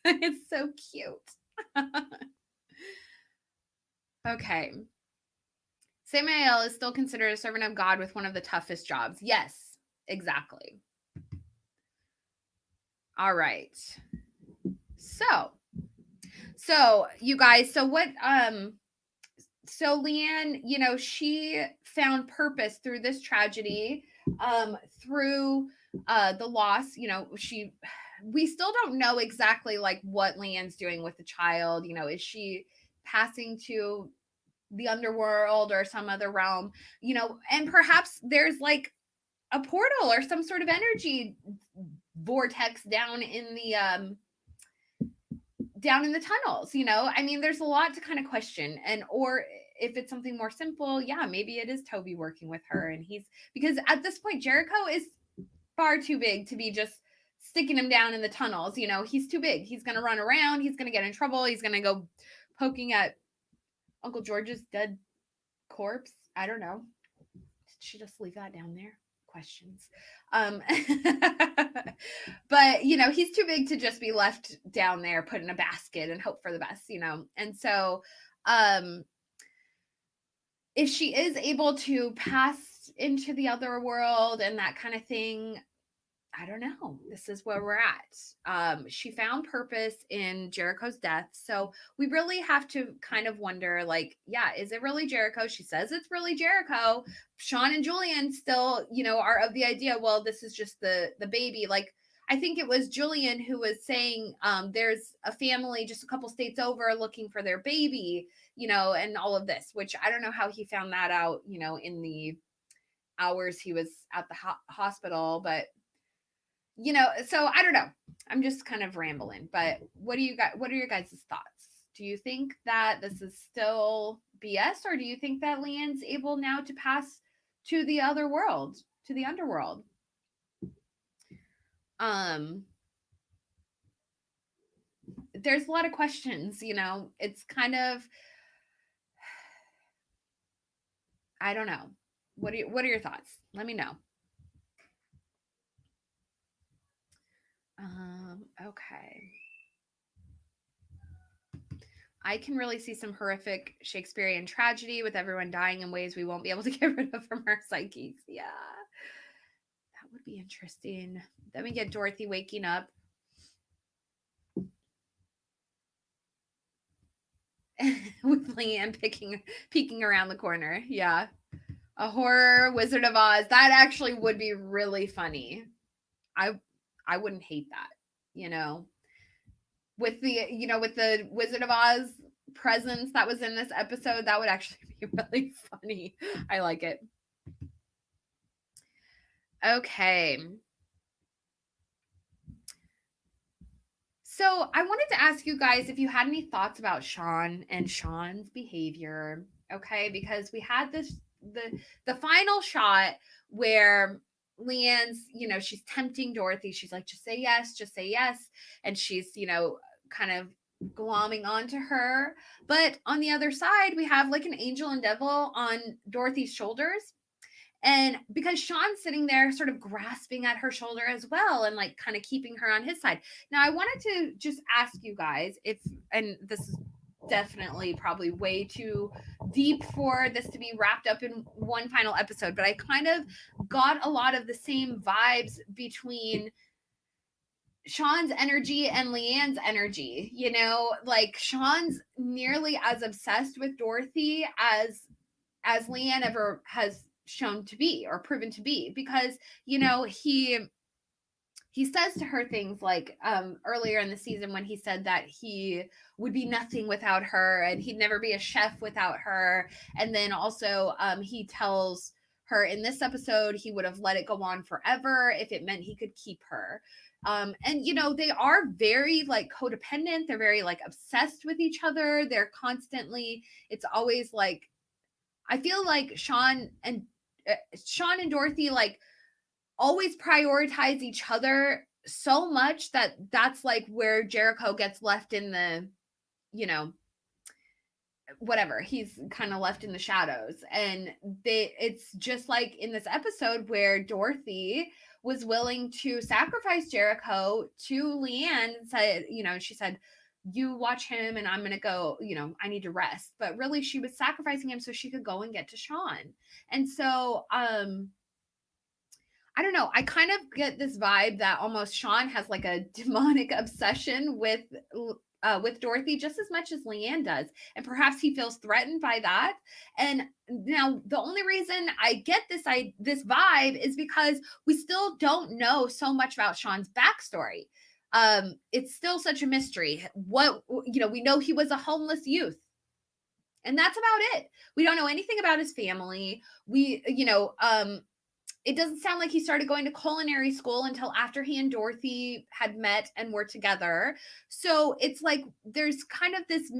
It's so cute. Okay. Samael is still considered a servant of God with one of the toughest jobs. Yes, exactly. All right. So you guys, so Leanne, she found purpose through this tragedy, through the loss, we still don't know exactly like what Leanne's doing with the child. Is she passing to the underworld or some other realm, and perhaps there's like a portal or some sort of energy vortex down in the tunnels. There's a lot to kind of question, and or if it's something more simple, yeah, maybe it is Toby working with her, and because at this point Jericho is far too big to be just sticking him down in the tunnels. He's too big. He's gonna run around, he's gonna get in trouble, he's gonna go poking at Uncle George's dead corpse. I don't know. Did she just leave that down there? Questions. But he's too big to just be left down there, put in a basket and hope for the best, And so if she is able to pass into the other world and that kind of thing, I don't know. This is where we're at. She found purpose in Jericho's death. So we really have to kind of wonder, like, yeah, is it really Jericho? She says it's really Jericho. Sean and Julian still, are of the idea, well, this is just the baby. Like, I think it was Julian who was saying there's a family just a couple states over looking for their baby, and all of this, which I don't know how he found that out, in the hours he was at the hospital, but so I don't know. I'm just kind of rambling, but what are your guys' thoughts? Do you think that this is still BS, or do you think that Leanne's able now to pass to the other world, to the underworld? There's a lot of questions, it's kind of, I don't know. What are your thoughts? Let me know. Okay. I can really see some horrific Shakespearean tragedy with everyone dying in ways we won't be able to get rid of from our psyches. Yeah. That would be interesting. Then we get Dorothy waking up. With Leanne peeking around the corner. Yeah. A horror Wizard of Oz. That actually would be really funny. I wouldn't hate that, with the Wizard of Oz presence that was in this episode, that would actually be really funny. I like it. Okay. So I wanted to ask you guys if you had any thoughts about Sean and Sean's behavior. Okay, because we had the final shot where Leanne's, she's tempting Dorothy. She's like, just say yes, just say yes. And she's, kind of glomming onto her. But on the other side, we have like an angel and devil on Dorothy's shoulders. And because Sean's sitting there sort of grasping at her shoulder as well and like kind of keeping her on his side. Now, I wanted to just ask you guys if, and this is definitely probably way too deep for this to be wrapped up in one final episode, but I kind of got a lot of the same vibes between Sean's energy and Leanne's energy. Like Sean's nearly as obsessed with Dorothy as Leanne ever has shown to be or proven to be, because he says to her things like earlier in the season when he said that he would be nothing without her and he'd never be a chef without her. And then also he tells her in this episode he would have let it go on forever if it meant he could keep her. And they are very like codependent. They're very like obsessed with each other. They're constantly, it's always like, I feel like Sean and Dorothy like always prioritize each other so much that that's like where Jericho gets left in the, whatever, he's kind of left in the shadows. And it's just like in this episode where Dorothy was willing to sacrifice Jericho to Leanne and said, she said, you watch him and I'm going to go, I need to rest. But really she was sacrificing him so she could go and get to Sean. And so, I don't know. I kind of get this vibe that almost Sean has like a demonic obsession with Dorothy just as much as Leanne does. And perhaps he feels threatened by that. And now the only reason I get this vibe is because we still don't know so much about Sean's backstory. It's still such a mystery. We know he was a homeless youth. And that's about it. We don't know anything about his family. It doesn't sound like he started going to culinary school until after he and Dorothy had met and were together. So it's like there's kind of this,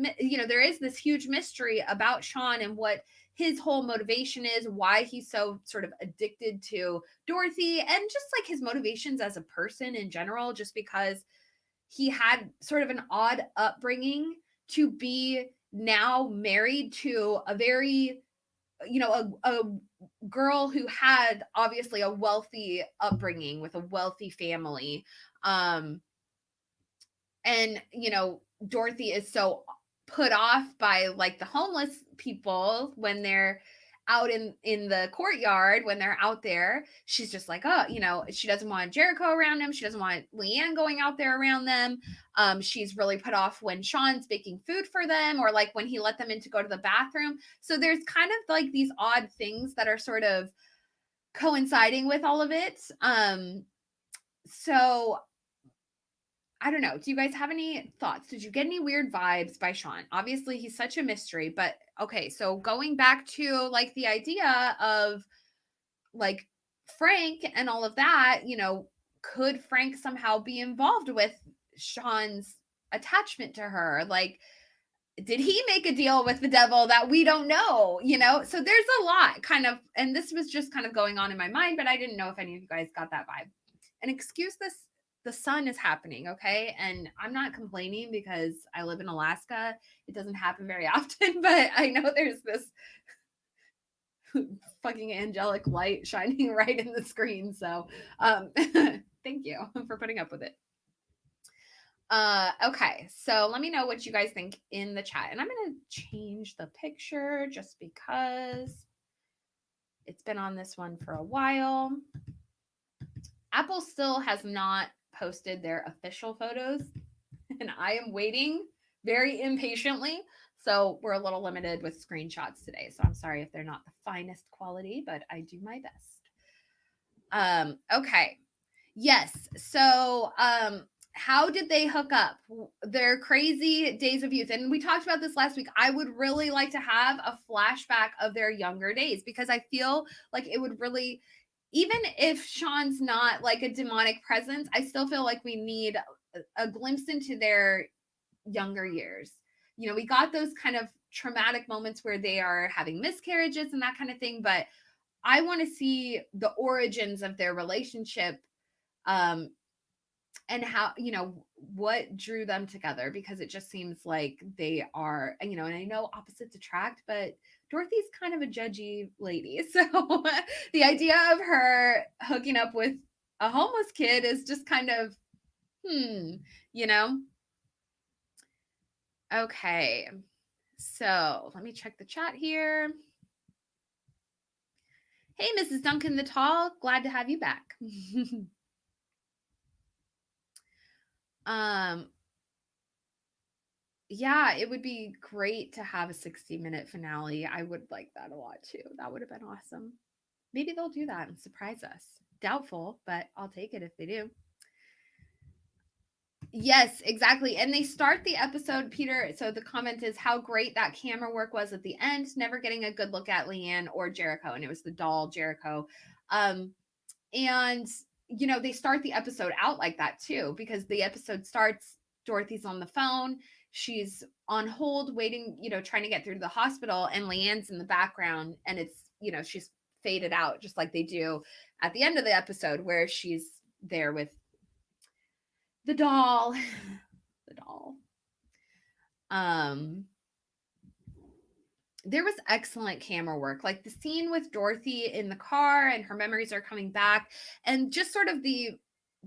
there is this huge mystery about Sean and what his whole motivation is, why he's so sort of addicted to Dorothy, and just like his motivations as a person in general, just because he had sort of an odd upbringing to be now married to a very, a girl who had obviously a wealthy upbringing with a wealthy family. And, Dorothy is so put off by like the homeless people when they're out in the courtyard, when they're out there. She's just like, oh, she doesn't want Jericho around him. She doesn't want Leanne going out there around them. She's really put off when Sean's baking food for them, or like when he let them in to go to the bathroom. So there's kind of like these odd things that are sort of coinciding with all of it. So I don't know. Do you guys have any thoughts? Did you get any weird vibes by Sean? Obviously, he's such a mystery, but okay. So going back to like the idea of like Frank and all of that, could Frank somehow be involved with Sean's attachment to her? Like, did he make a deal with the devil that we don't know? So there's a lot kind of, and this was just kind of going on in my mind, but I didn't know if any of you guys got that vibe. And excuse this, the sun is happening, okay? And I'm not complaining because I live in Alaska. It doesn't happen very often, but I know there's this fucking angelic light shining right in the screen. So thank you for putting up with it. Okay, so let me know what you guys think in the chat. And I'm going to change the picture just because it's been on this one for a while. Apple still has not posted their official photos, and I am waiting very impatiently. So we're a little limited with screenshots today. So I'm sorry if they're not the finest quality, but I do my best. Okay. Yes. So how did they hook up? Their crazy days of youth. And we talked about this last week. I would really like to have a flashback of their younger days, because I feel like it would really, even if Sean's not like a demonic presence, I still feel like we need a glimpse into their younger years. You know, we got those kind of traumatic moments where they are having miscarriages and that kind of thing, but I want to see the origins of their relationship, um, and how, you know, what drew them together, because it just seems like they are, you know, and I know opposites attract, but Dorothy's kind of a judgy lady. So the idea of her hooking up with a homeless kid is just kind of, you know? Okay. So let me check the chat here. Hey, Mrs. Duncan the Tall, glad to have you back. Yeah, it would be great to have a 60-minute finale. I would like that a lot too. That would have been awesome. Maybe they'll do that and surprise us. Doubtful, but I'll take it if they do. Yes, exactly. And they start the episode, Peter. So the comment is how great that camera work was at the end, never getting a good look at Leanne or Jericho. And it was the doll Jericho. And, you know, they start the episode out like that too, because the episode starts, Dorothy's on the phone. She's on hold waiting, you know, trying to get through to the hospital. And Leanne's in the background, and it's, you know, she's faded out just like they do at the end of the episode, where she's there with the doll. The doll. There was excellent camera work, like the scene with Dorothy in the car and her memories are coming back, and just sort of the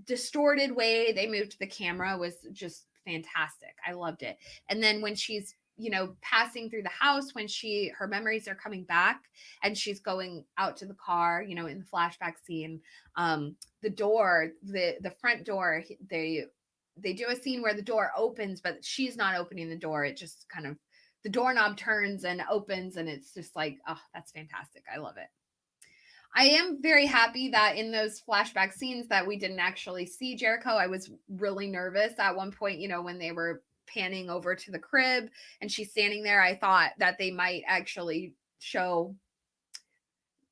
distorted way they moved the camera was just fantastic. I loved it. And then when she's, you know, passing through the house, when her memories are coming back and she's going out to the car, you know, in the flashback scene, the door, the front door, they do a scene where the door opens, but she's not opening the door. It just kind of, the doorknob turns and opens, and it's just like, oh, that's fantastic. I love it. I am very happy that in those flashback scenes that we didn't actually see Jericho. I was really nervous at one point, you know, when they were panning over to the crib and she's standing there. I thought that they might actually show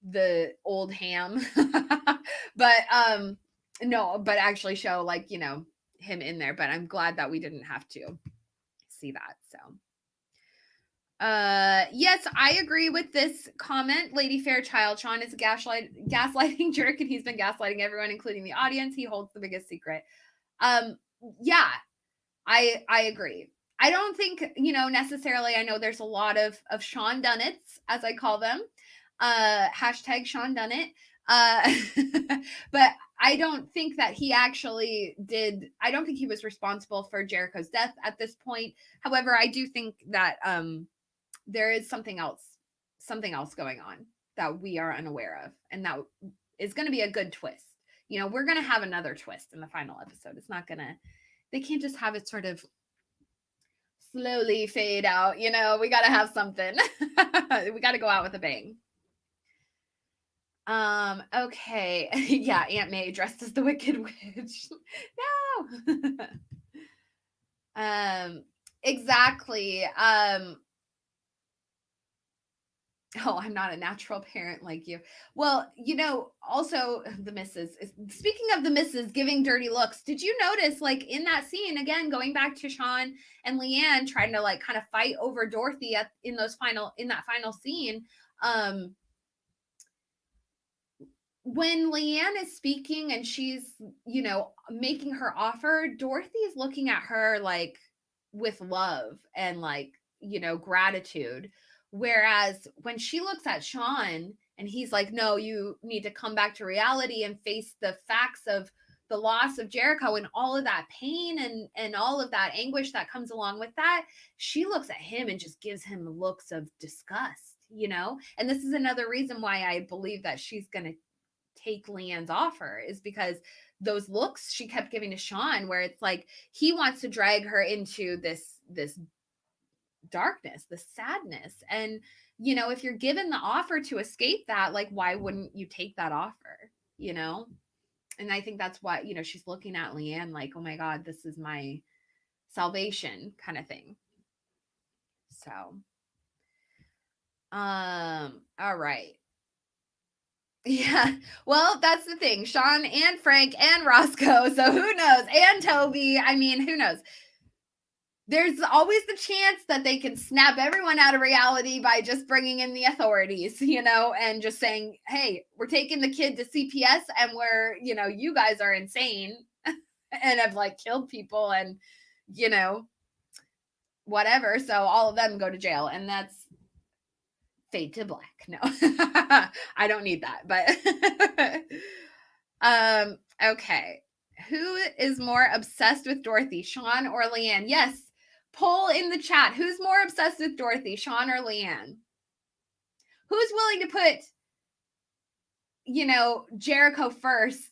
the old ham, but no, but actually show, like, you know, him in there. But I'm glad that we didn't have to see that. So yes, I agree with this comment. Lady Fairchild, Sean is a gaslighting jerk, and he's been gaslighting everyone, including the audience. He holds the biggest secret. Yeah, I agree. I don't think, you know, necessarily, I know there's a lot of Sean Dunnits, as I call them. Hashtag Sean Dunnit. But I don't think that he actually did. I don't think he was responsible for Jericho's death at this point. However, I do think that there is something else going on that we are unaware of, and that is going to be a good twist. You know, we're going to have another twist in the final episode. It's not going to, they can't just have it sort of slowly fade out. You know, we got to have something. We got to go out with a bang. Okay. Yeah, Aunt May dressed as the Wicked Witch. No. Exactly. Oh, I'm not a natural parent like you. Well, you know, also the missus, speaking of the missus giving dirty looks, did you notice, like, in that scene, again, going back to Sean and Leanne trying to, like, kind of fight over Dorothy in that final scene, when Leanne is speaking and she's, you know, making her offer, Dorothy is looking at her like with love and, like, you know, gratitude. Whereas when she looks at Sean and he's like, no, you need to come back to reality and face the facts of the loss of Jericho and all of that pain and all of that anguish that comes along with that, she looks at him and just gives him looks of disgust, you know? And this is another reason why I believe that she's going to take Leanne's offer, is because those looks she kept giving to Sean, where it's like he wants to drag her into this darkness, this sadness. And, you know, if you're given the offer to escape that, like, why wouldn't you take that offer, you know? And I think that's what, she's looking at Leanne like, oh my God, this is my salvation kind of thing. So, all right. Yeah. Well, that's the thing. Sean and Frank and Roscoe. So who knows? And Toby. I mean, who knows? There's always the chance that they can snap everyone out of reality by just bringing in the authorities, and just saying, hey, we're taking the kid to CPS and we're, you guys are insane and have like killed people and, whatever. So all of them go to jail, and that's fade to black. No, I don't need that, but okay. Who is more obsessed with Dorothy, Sean or Leanne? Yes. Poll in the chat. Who's more obsessed with Dorothy, Sean or Leanne? Who's willing to put, Jericho first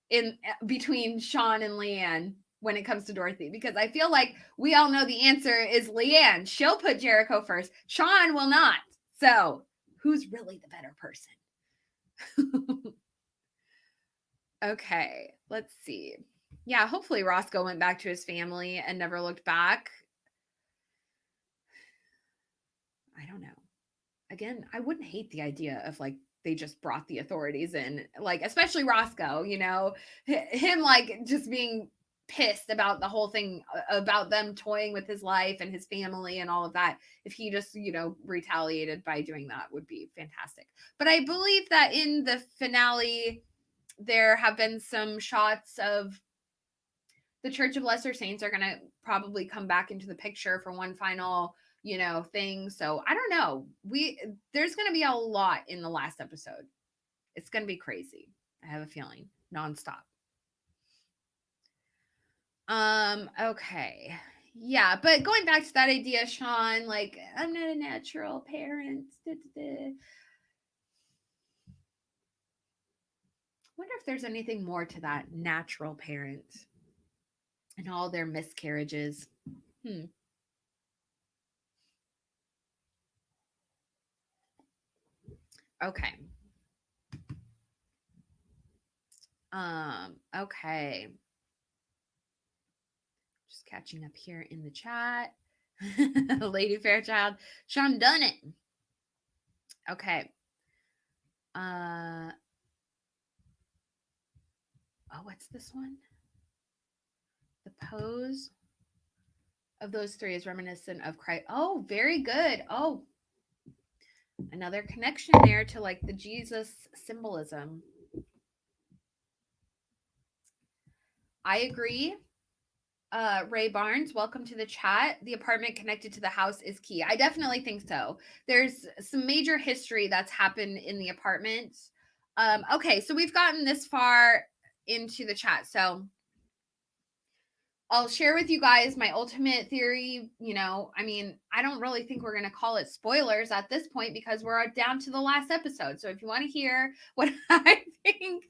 in between Sean and Leanne when it comes to Dorothy? Because I feel like we all know the answer is Leanne. She'll put Jericho first. Sean will not. So who's really the better person? Okay, let's see. Yeah, hopefully Roscoe went back to his family and never looked back. I don't know. Again, I wouldn't hate the idea of like they just brought the authorities in, like especially Roscoe, him like just being pissed about the whole thing, about them toying with his life and his family and all of that. If he just, retaliated by doing that, would be fantastic. But I believe that in the finale, there have been some shots of the Church of Lesser Saints are going to probably come back into the picture for one final, thing. So I don't know. There's going to be a lot in the last episode. It's going to be crazy. I have a feeling, nonstop. Okay. Yeah, but going back to that idea, Sean, like, I'm not a natural parent. Wonder if there's anything more to that natural parent and all their miscarriages. Okay. Okay. Just catching up here in the chat. Lady Fairchild. Sean done it. Okay. Oh, what's this one? The pose of those three is reminiscent of Christ. Oh, very good. Oh, another connection there to like the Jesus symbolism. I agree. Ray Barnes, welcome to the chat. The apartment connected to the house is key. I definitely think so. There's some major history that's happened in the apartment. Okay, so we've gotten this far into the chat. So I'll share with you guys my ultimate theory. I don't really think we're going to call it spoilers at this point because we're down to the last episode. So if you want to hear what I think,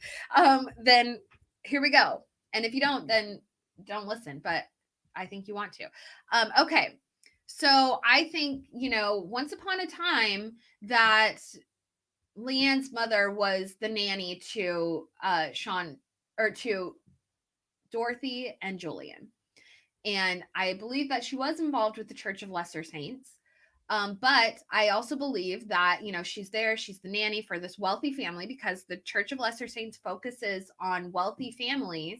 then here we go. And if you don't, then don't listen, but I think you want to. Okay. So I think, once upon a time that Leanne's mother was the nanny to Sean, or to Dorothy and Julian. And I believe that she was involved with the Church of Lesser Saints. But I also believe that, she's there, she's the nanny for this wealthy family because the Church of Lesser Saints focuses on wealthy families.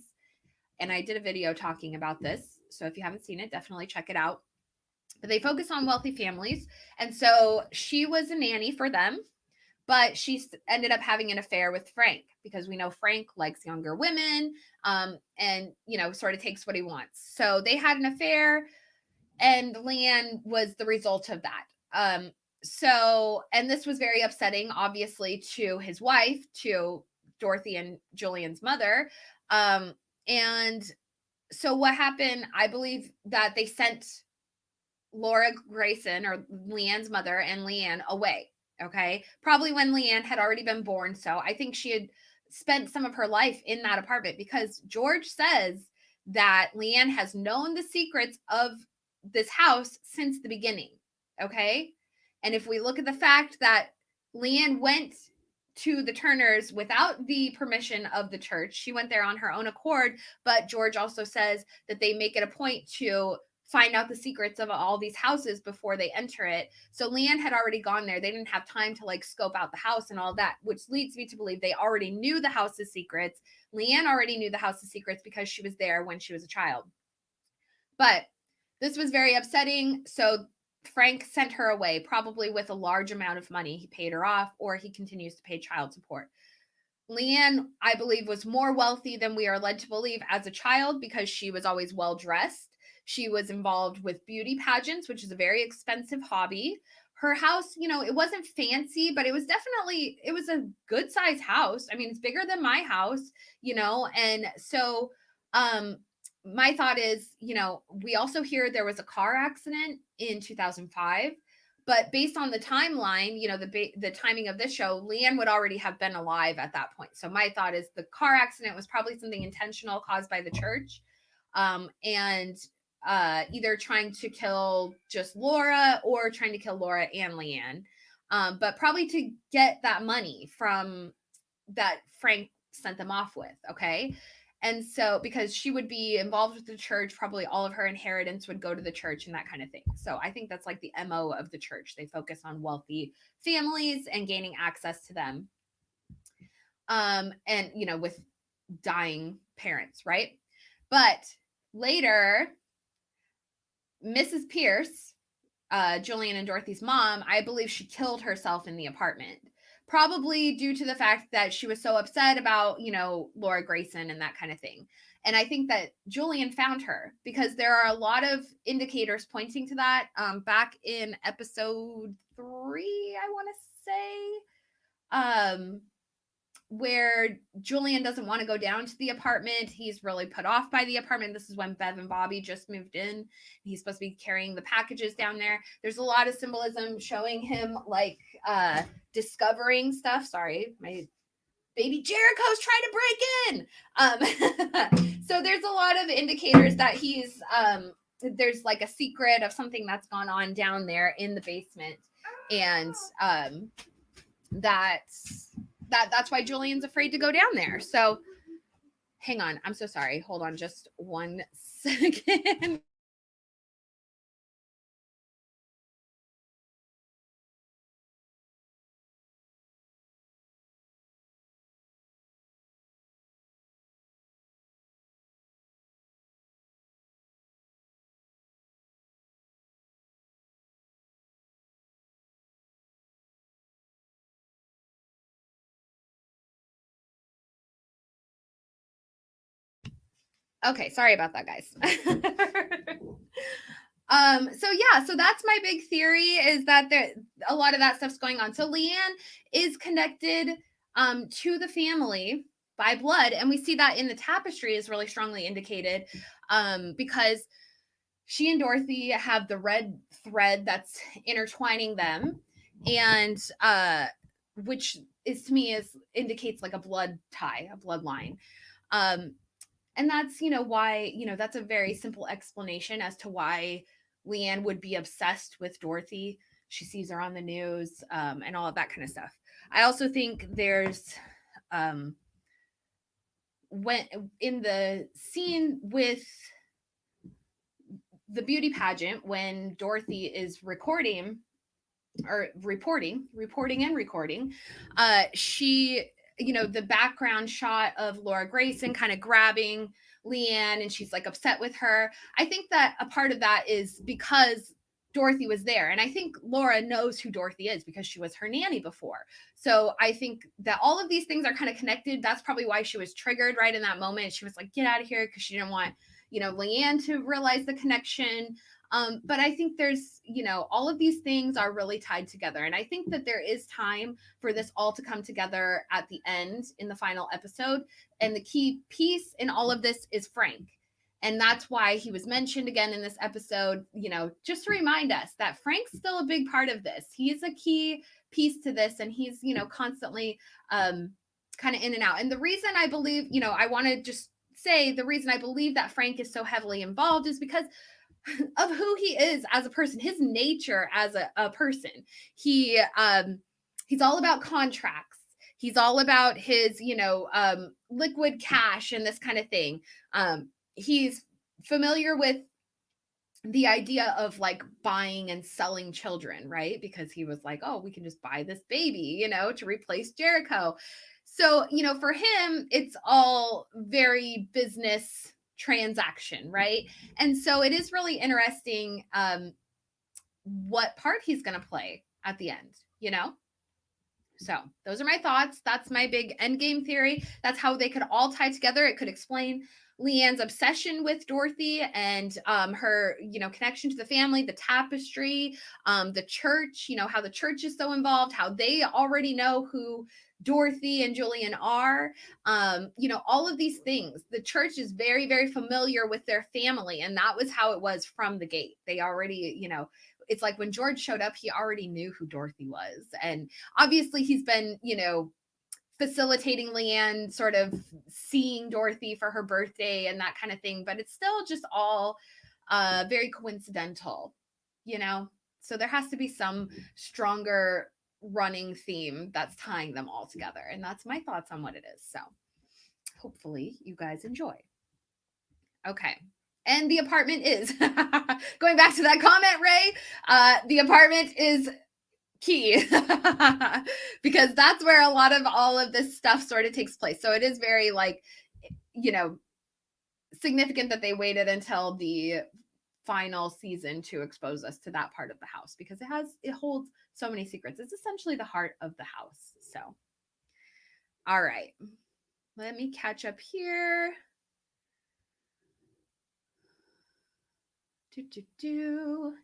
And I did a video talking about this. So if you haven't seen it, definitely check it out. But they focus on wealthy families. And so she was a nanny for them. But she ended up having an affair with Frank because we know Frank likes younger women, and, sort of takes what he wants. So they had an affair, and Leanne was the result of that. And this was very upsetting, obviously, to his wife, to Dorothy and Julian's mother. And so what happened, I believe that they sent Laura Grayson, or Leanne's mother, and Leanne away. Okay. Probably when Leanne had already been born. So I think she had spent some of her life in that apartment because George says that Leanne has known the secrets of this house since the beginning. Okay. And if we look at the fact that Leanne went to the Turners without the permission of the church. She went there on her own accord, but George also says that they make it a point to find out the secrets of all these houses before they enter it. So Leanne had already gone there. They didn't have time to like scope out the house and all that, which leads me to believe they already knew the house's secrets. Leanne already knew the house's secrets because she was there when she was a child. But this was very upsetting. So Frank sent her away, probably with a large amount of money. He paid her off, or he continues to pay child support. Leanne, I believe, was more wealthy than we are led to believe as a child because she was always well dressed. She was involved with beauty pageants, which is a very expensive hobby. Her house, you know, it wasn't fancy, but it was a good size house. I mean, it's bigger than my house, you know, and so my thought is, you know, we also hear there was a car accident in 2005. But based on the timeline, you know, the timing of this show, Leanne would already have been alive at that point. So my thought is the car accident was probably something intentional caused by the church, and either trying to kill just Laura or trying to kill Laura and Leanne, but probably to get that money from that Frank sent them off with. Okay. And so, because she would be involved with the church, probably all of her inheritance would go to the church and that kind of thing. So I think that's like the MO of the church. They focus on wealthy families and gaining access to them. And, you know, with dying parents, right? But later, Mrs. Pierce, Julian and Dorothy's mom, I believe she killed herself in the apartment. Probably due to the fact that she was so upset about, you know, Laura Grayson and that kind of thing. And I think that Julian found her because there are a lot of indicators pointing to that. Back in episode 3, I want to say, where Julian doesn't want to go down to the apartment. He's really put off by the apartment. This is when Bev and Bobby just moved in. He's supposed to be carrying the packages down there. There's a lot of symbolism showing him like discovering stuff. Sorry, my baby Jericho's trying to break in. So there's a lot of indicators that he's there's like a secret of something that's gone on down there in the basement, and that's why Julian's afraid to go down there. So hang on. I'm so sorry. Hold on just 1 second. Okay, sorry about that, guys. So that's my big theory, is that there a lot of that stuff's going on. So Leanne is connected to the family by blood, and we see that in the tapestry is really strongly indicated, because she and Dorothy have the red thread that's intertwining them, and which is to me is indicates like a blood tie, a bloodline. And that's, you know, why, you know, that's a very simple explanation as to why Leanne would be obsessed with Dorothy. She sees her on the news, and all of that kind of stuff. I also think there's when in the scene with the beauty pageant, when Dorothy is reporting, she, you know, the background shot of Laura Grayson kind of grabbing Leanne, and she's like upset with her. I think that a part of that is because Dorothy was there. And I think Laura knows who Dorothy is because she was her nanny before. So I think that all of these things are kind of connected. That's probably why she was triggered right in that moment. She was like, get out of here, because she didn't want, you know, Leanne to realize the connection. But I think there's, you know, all of these things are really tied together. And I think that there is time for this all to come together at the end in the final episode. And the key piece in all of this is Frank. And that's why he was mentioned again in this episode, you know, just to remind us that Frank's still a big part of this. He's a key piece to this, and he's, you know, constantly kind of in and out. And the reason I believe, you know, I want to just say the reason I believe that Frank is so heavily involved is because of who he is as a person, his nature as a person. He's all about contracts. He's all about his, liquid cash and this kind of thing. He's familiar with the idea of like buying and selling children, right? Because he was like, oh, we can just buy this baby, to replace Jericho. So, for him, it's all very business transaction, right? And so it is really interesting what part he's going to play at the end. So those are my thoughts. That's my big end game theory. That's how they could all tie together. It could explain Leanne's obsession with Dorothy and her, connection to the family, the tapestry, the church, how the church is so involved, how they already know who Dorothy and Julian are, all of these things. The church is very, very familiar with their family. And that was how it was from the gate. They already, it's like when George showed up, he already knew who Dorothy was. And obviously he's been, facilitating Leanne sort of seeing Dorothy for her birthday and that kind of thing, but it's still just all very coincidental, So there has to be some stronger running theme that's tying them all together. And that's my thoughts on what it is. So hopefully you guys enjoy. Okay. And the apartment is going back to that comment, Ray. The apartment is key because that's where a lot of all of this stuff sort of takes place. So it is very significant that they waited until the final season to expose us to that part of the house because it holds so many secrets. It's essentially the heart of the house. So, all right, let me catch up here.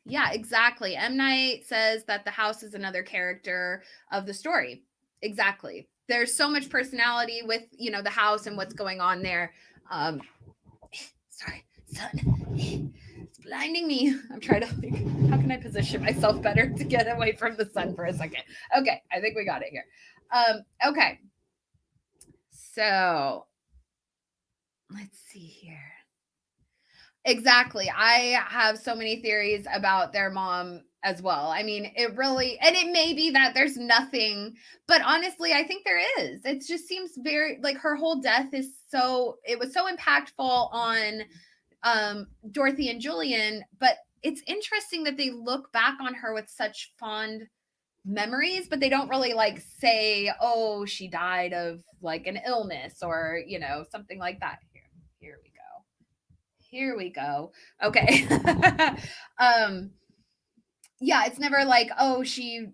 Yeah, exactly. M. Night says that the house is another character of the story. Exactly. There's so much personality with, the house and what's going on there. Sorry, sun. It's blinding me. I'm trying to how can I position myself better to get away from the sun for a second? Okay, I think we got it here. Okay. So let's see here. Exactly. I have so many theories about their mom as well. I mean, it really, and it may be that there's nothing, but honestly, I think there is. It just seems very like her whole death it was so impactful on Dorothy and Julian, but it's interesting that they look back on her with such fond memories, but they don't really like say, oh, she died of like an illness or, something like that. Here we go. Okay. Yeah, it's never like, oh, she,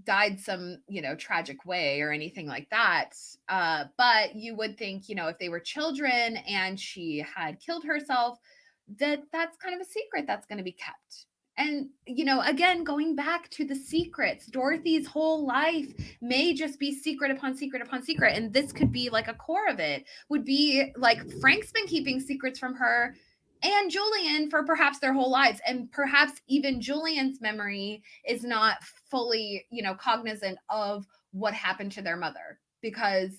died some, tragic way or anything like that. But you would think, if they were children and she had killed herself, that's kind of a secret that's going to be kept. And, again, going back to the secrets, Dorothy's whole life may just be secret upon secret upon secret. And this could be like a core of it, would be like Frank's been keeping secrets from her and Julian for perhaps their whole lives. And perhaps even Julian's memory is not fully, cognizant of what happened to their mother. Because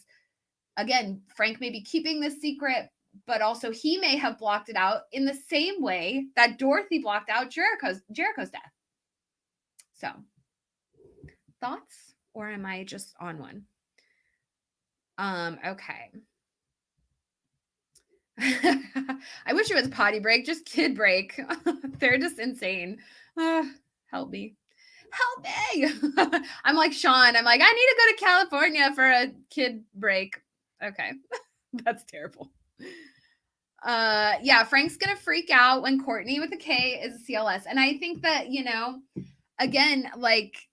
again, Frank may be keeping this secret, but also he may have blocked it out in the same way that Dorothy blocked out Jericho's death. So, thoughts? Or am I just on one? Okay. I wish it was potty break, just kid break. They're just insane. Help me. I'm like Sean. I'm like, I need to go to California for a kid break. Okay. That's terrible. Yeah, Frank's gonna freak out when Courtney with a K is a CLS. And I think that, again, like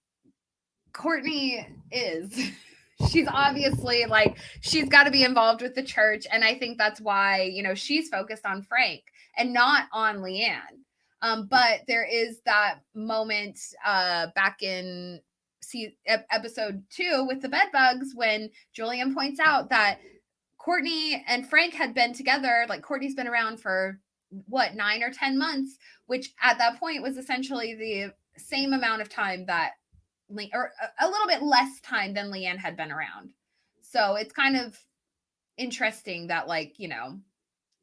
Courtney is she's obviously like she's got to be involved with the church, and I think that's why she's focused on Frank and not on Leanne. But there is that moment back in episode 2 with the bed bugs when Julian points out that Courtney and Frank had been together, like Courtney's been around for 9 or 10 months, which at that point was essentially the same amount of time that or a little bit less time than Leanne had been around. So it's kind of interesting that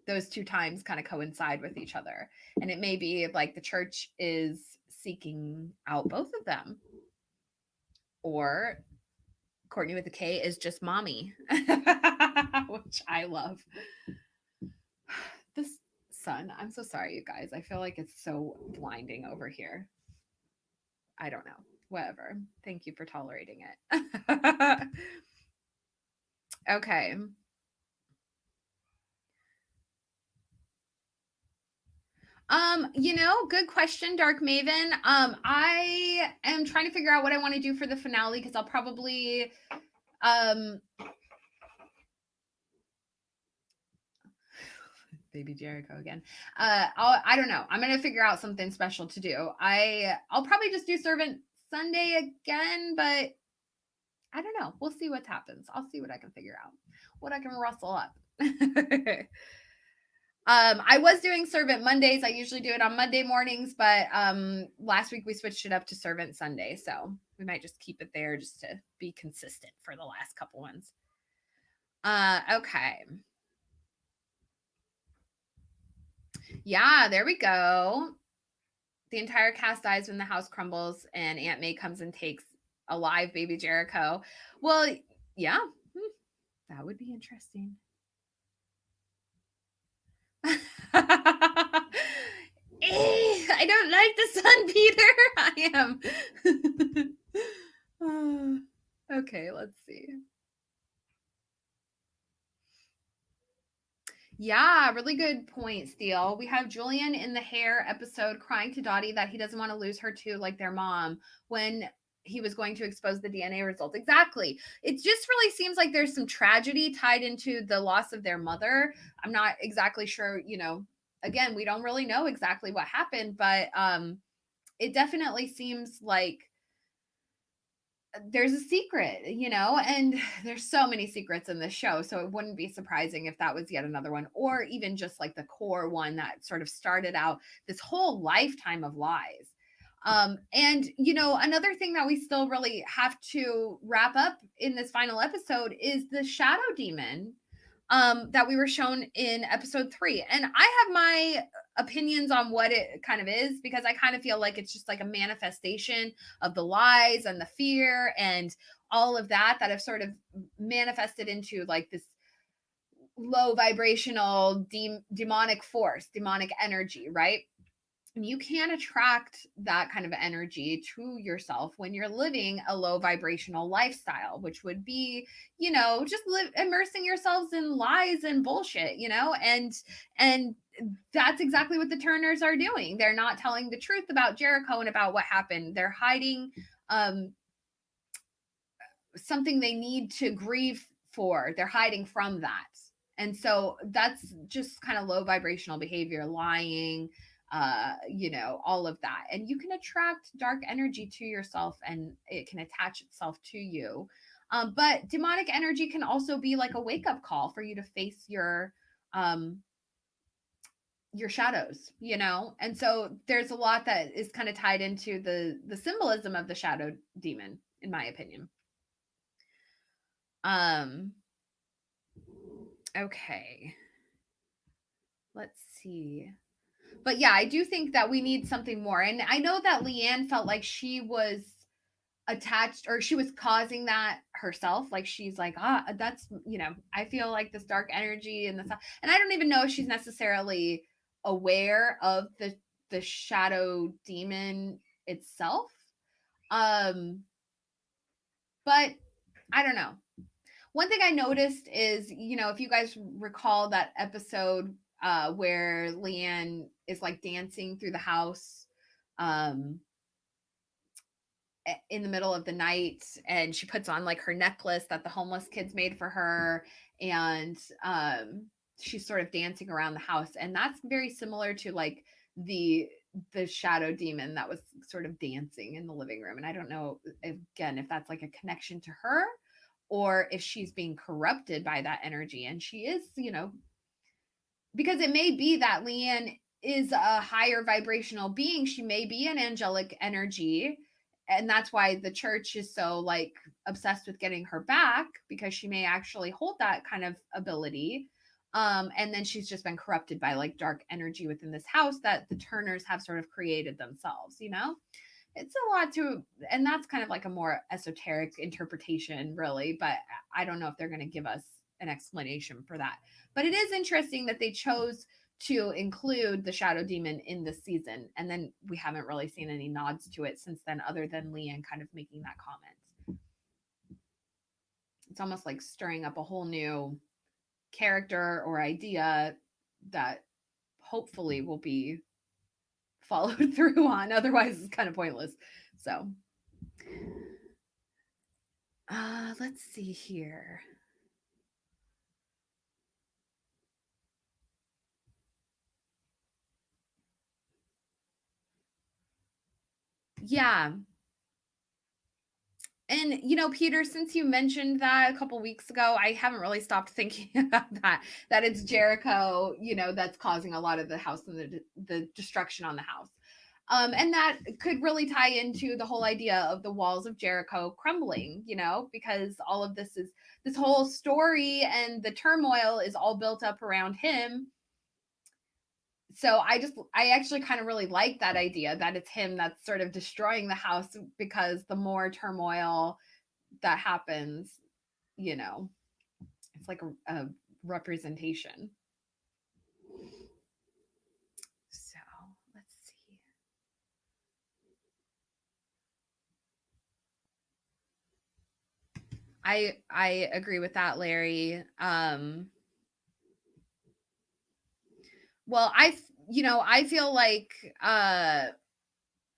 those two times kind of coincide with each other. And it may be like the church is seeking out both of them. Or Courtney with a K is just mommy, which I love. This sun, I'm so sorry, you guys. I feel like it's so blinding over here. I don't know. Whatever. Thank you for tolerating it. Okay. Good question, Dark Maven. I am trying to figure out what I want to do for the finale because I'll probably baby Jericho again. I don't know. I'm gonna figure out something special to do. I'll probably just do Servant Sunday again, but I don't know. We'll see what happens. I'll see what I can figure out, what I can rustle up. I was doing Servant Mondays. I usually do it on Monday mornings, but last week we switched it up to Servant Sunday, so we might just keep it there just to be consistent for the last couple ones. Okay. Yeah, there we go. The entire cast dies when the house crumbles and Aunt May comes and takes alive baby Jericho. Well, yeah, that would be interesting. I don't like the sun, Peter. I am. Okay, let's see. Yeah, really good point, Steele. We have Julian in the hair episode crying to Dottie that he doesn't want to lose her too, like their mom, when he was going to expose the DNA results. Exactly. It just really seems like there's some tragedy tied into the loss of their mother. I'm not exactly sure, again, we don't really know exactly what happened, but it definitely seems like there's a secret, and there's so many secrets in this show. So it wouldn't be surprising if that was yet another one, or even just like the core one that sort of started out this whole lifetime of lies. And another thing that we still really have to wrap up in this final episode is the shadow demon that we were shown in episode 3. And I have my opinions on what it kind of is, because I kind of feel like it's just like a manifestation of the lies and the fear and all of that have sort of manifested into like this low vibrational demonic force, demonic energy, right? And you can attract that kind of energy to yourself when you're living a low vibrational lifestyle, which would be, just immersing yourselves in lies and bullshit, and that's exactly what the Turners are doing. They're not telling the truth about Jericho and about what happened. They're hiding something they need to grieve for. They're hiding from that. And so that's just kind of low vibrational behavior, lying, all of that. And you can attract dark energy to yourself and it can attach itself to you. But demonic energy can also be like a wake-up call for you to face your shadows, and so there's a lot that is kind of tied into the symbolism of the shadow demon, in my opinion. Okay, let's see. But yeah, I do think that we need something more. And I know that Leanne felt like she was attached, or she was causing that herself. Like she's like, that's, I feel like this dark energy and and I don't even know if she's necessarily aware of the shadow demon itself. But I don't know. One thing I noticed is, if you guys recall that episode where Leanne is like dancing through the house in the middle of the night, and she puts on like her necklace that the homeless kids made for her, and she's sort of dancing around the house, and that's very similar to like the shadow demon that was sort of dancing in the living room. And I don't know, again, if that's like a connection to her or if she's being corrupted by that energy. And she is, because it may be that Leanne is a higher vibrational being. She may be an angelic energy. And that's why the church is so like obsessed with getting her back, because she may actually hold that kind of ability. And then she's just been corrupted by like dark energy within this house that the Turners have sort of created themselves, it's a lot to, and that's kind of like a more esoteric interpretation, really, but I don't know if they're going to give us an explanation for that. But it is interesting that they chose to include the shadow demon in this season, and then we haven't really seen any nods to it since then, other than Leanne kind of making that comment. It's almost like stirring up a whole new character or idea that hopefully will be followed through on. Otherwise, it's kind of pointless. So, let's see here. Yeah. And Peter, since you mentioned that a couple weeks ago, I haven't really stopped thinking about that it's Jericho, that's causing a lot of the house and the destruction on the house. And that could really tie into the whole idea of the walls of Jericho crumbling, because all of this whole story and the turmoil is all built up around him. So I actually kind of really like that idea that it's him that's sort of destroying the house, because the more turmoil that happens, it's like a representation. So let's see. I agree with that, Larry. Well, I feel like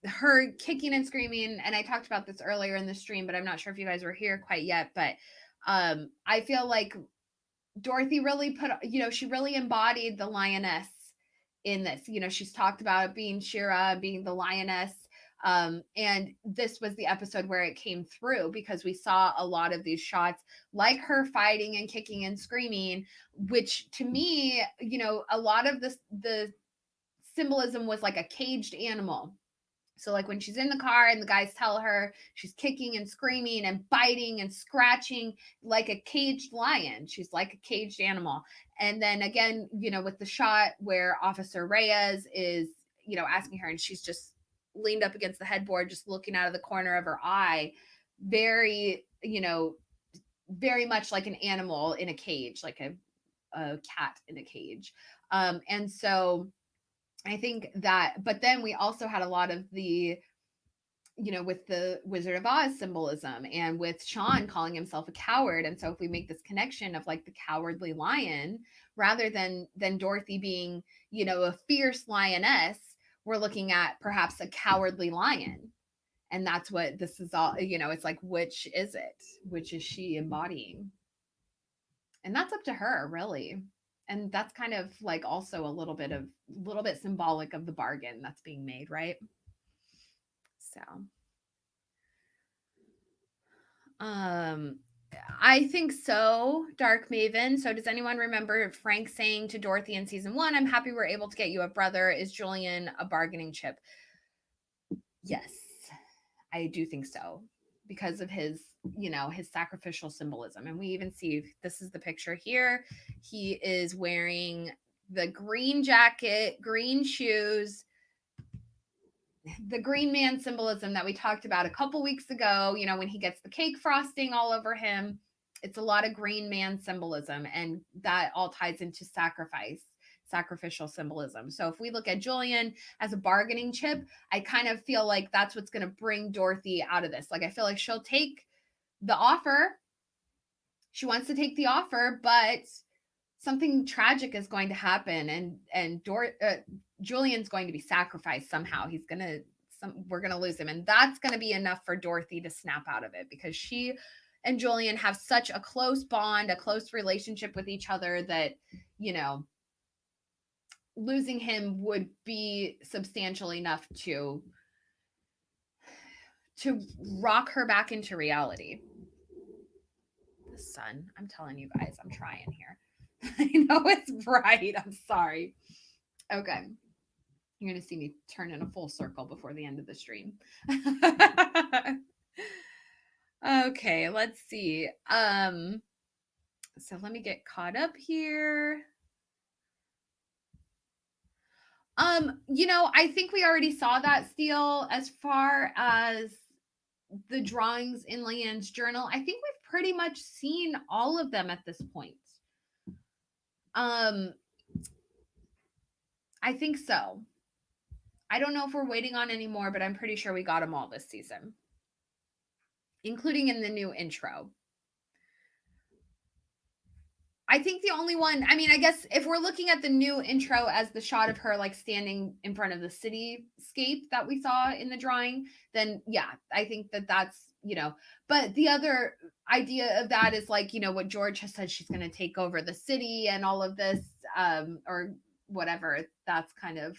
her kicking and screaming, and I talked about this earlier in the stream, but I'm not sure if you guys were here quite yet, but I feel like Dorothy really she really embodied the lioness in this. She's talked about it being Shira, being the lioness. And this was the episode where it came through, because we saw a lot of these shots like her fighting and kicking and screaming, which to me, a lot of the symbolism was like a caged animal. So, like when she's in the car and the guys tell her, she's kicking and screaming and biting and scratching like a caged lion. She's like a caged animal. And then again, with the shot where Officer Reyes is, asking her, and she's just leaned up against the headboard, just looking out of the corner of her eye, very, very much like an animal in a cage, like a cat in a cage. And so I think that, but then we also had a lot of the, with the Wizard of Oz symbolism, and with Sean calling himself a coward. And so if we make this connection of like the cowardly lion, rather than Dorothy being, a fierce lioness, we're looking at perhaps a cowardly lion. And that's what this is all, it's like, which is it? Which is she embodying? And that's up to her, really. And that's kind of like also a little bit symbolic of the bargain that's being made, right? So I think so, Dark Maven. So does anyone remember Frank saying to Dorothy in season 1, I'm happy we're able to get you a brother. Is Julian a bargaining chip? Yes, I do think so, because of his his sacrificial symbolism. And we even see, this is the picture here, he is wearing the green jacket, green shoes, the green man symbolism that we talked about a couple weeks ago, when he gets the cake frosting all over him. It's a lot of green man symbolism, and that all ties into sacrificial symbolism. So if we look at Julian as a bargaining chip, I kind of feel like that's what's going to bring Dorothy out of this. Like, I feel like she'll take the offer. She wants to take the offer, but something tragic is going to happen, and Julian's going to be sacrificed somehow. We're going to lose him, and that's going to be enough for Dorothy to snap out of it, because she and Julian have such a close bond, a close relationship with each other, that losing him would be substantial enough to rock her back into reality. The sun, I'm telling you guys, I'm trying here. I know it's bright. I'm sorry. Okay. You're going to see me turn in a full circle before the end of the stream. Okay, let's see. So let me get caught up here. I think we already saw that, Steele. As far as the drawings in Leanne's journal, I think we've pretty much seen all of them at this point. I think so. I don't know if we're waiting on any more, but I'm pretty sure we got them all this season, including in the new intro. I think the only one, I mean, I guess if we're looking at the new intro as the shot of her like standing in front of the cityscape that we saw in the drawing, then yeah, I think that's, but the other idea of that is like, what George has said, she's going to take over the city and all of this, or whatever, that's kind of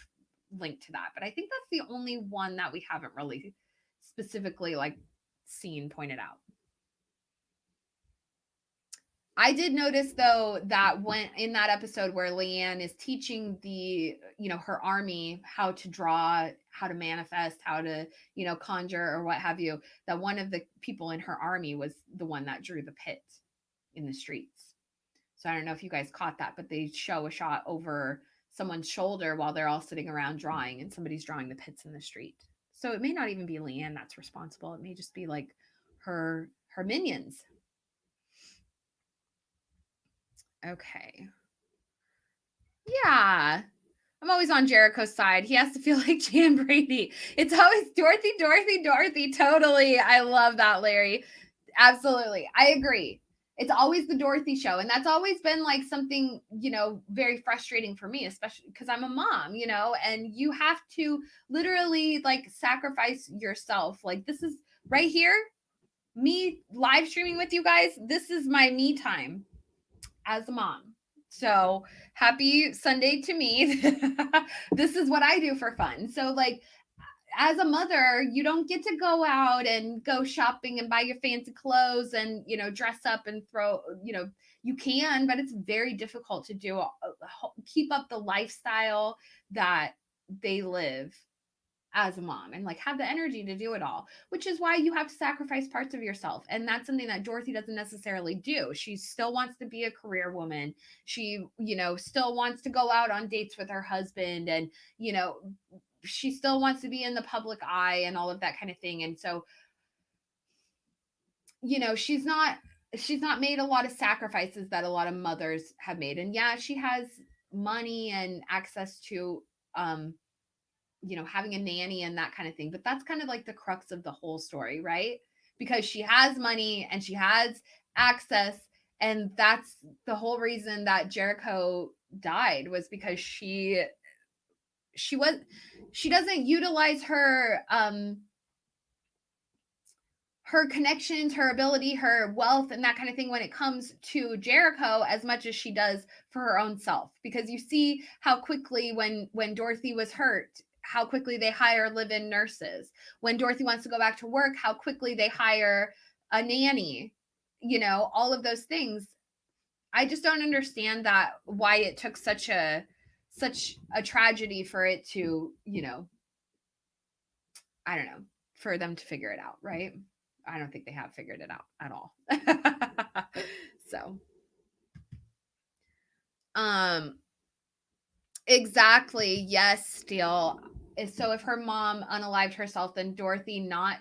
linked to that. But I think that's the only one that we haven't really specifically like seen pointed out. I did notice though that when in that episode where Leanne is teaching her army how to draw, how to manifest, how to, conjure or what have you, that one of the people in her army was the one that drew the pit in the streets. So I don't know if you guys caught that, but they show a shot over someone's shoulder while they're all sitting around drawing and somebody's drawing the pits in the street. So it may not even be Leanne that's responsible. It may just be like her minions. Okay. Yeah. I'm always on Jericho's side. He has to feel like Jan Brady. It's always Dorothy, Dorothy, Dorothy. Totally. I love that, Larry. Absolutely. I agree. It's always the Dorothy show. And that's always been like something, very frustrating for me, especially because I'm a mom, and you have to literally like sacrifice yourself. Like this is right here, me live streaming with you guys. This is my me time as a mom. So happy Sunday to me. This is what I do for fun. So like as a mother, you don't get to go out and go shopping and buy your fancy clothes and, dress up and throw, you can, but it's very difficult to do, keep up the lifestyle that they live as a mom and like have the energy to do it all, which is why you have to sacrifice parts of yourself. And that's something that Dorothy doesn't necessarily do. She still wants to be a career woman. She, still wants to go out on dates with her husband and, she still wants to be in the public eye and all of that kind of thing. And so, she's not made a lot of sacrifices that a lot of mothers have made. And yeah, she has money and access to, having a nanny and that kind of thing. But that's kind of like the crux of the whole story, right? Because she has money and she has access. And that's the whole reason that Jericho died, was because she doesn't utilize her connections, her ability, her wealth, and that kind of thing when it comes to Jericho as much as she does for her own self. Because you see how quickly when Dorothy was hurt, how quickly they hire live-in nurses. When Dorothy wants to go back to work, how quickly they hire a nanny, all of those things. I just don't understand that, why it took such a tragedy for it to, I don't know, for them to figure it out, right? I don't think they have figured it out at all. So, exactly. Yes, Steele. So if her mom unalived herself, then Dorothy not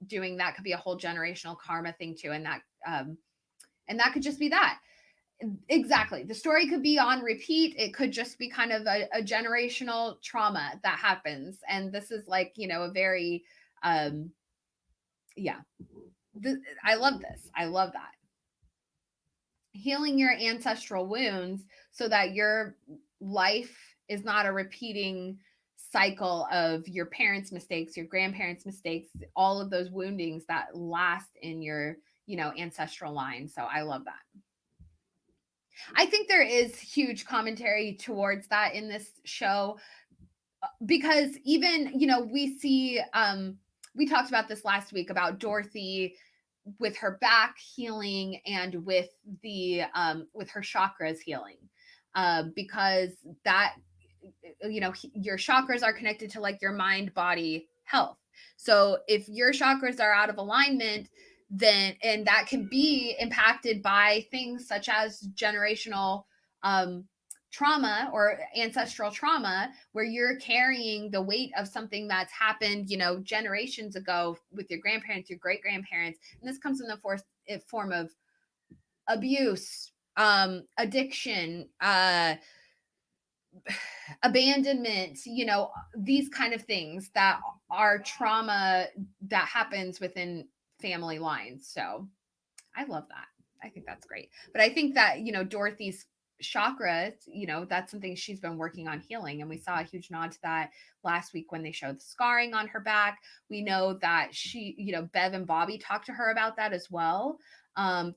doing that could be a whole generational karma thing too. And that could just be that. Exactly. The story could be on repeat. It could just be kind of a generational trauma that happens. And this is like, a very, yeah. I love this. I love that. Healing your ancestral wounds so that your life is not a repeating cycle of your parents' mistakes, your grandparents' mistakes, all of those woundings that last in your, ancestral line. So I love that. I think there is huge commentary towards that in this show, because even, we see, we talked about this last week about Dorothy with her back healing and with the with her chakras healing, because that, your chakras are connected to like your mind body health. So if your chakras are out of alignment, then, and that can be impacted by things such as generational trauma or ancestral trauma where you're carrying the weight of something that's happened, generations ago with your grandparents, your great grandparents. And this comes in the form of abuse, addiction, abandonment, these kind of things that are trauma that happens within family lines. So I love that. I think that's great. But I think that, Dorothy's chakra, that's something she's been working on healing. And we saw a huge nod to that last week when they showed the scarring on her back. We know that she, Bev and Bobby talked to her about that as well.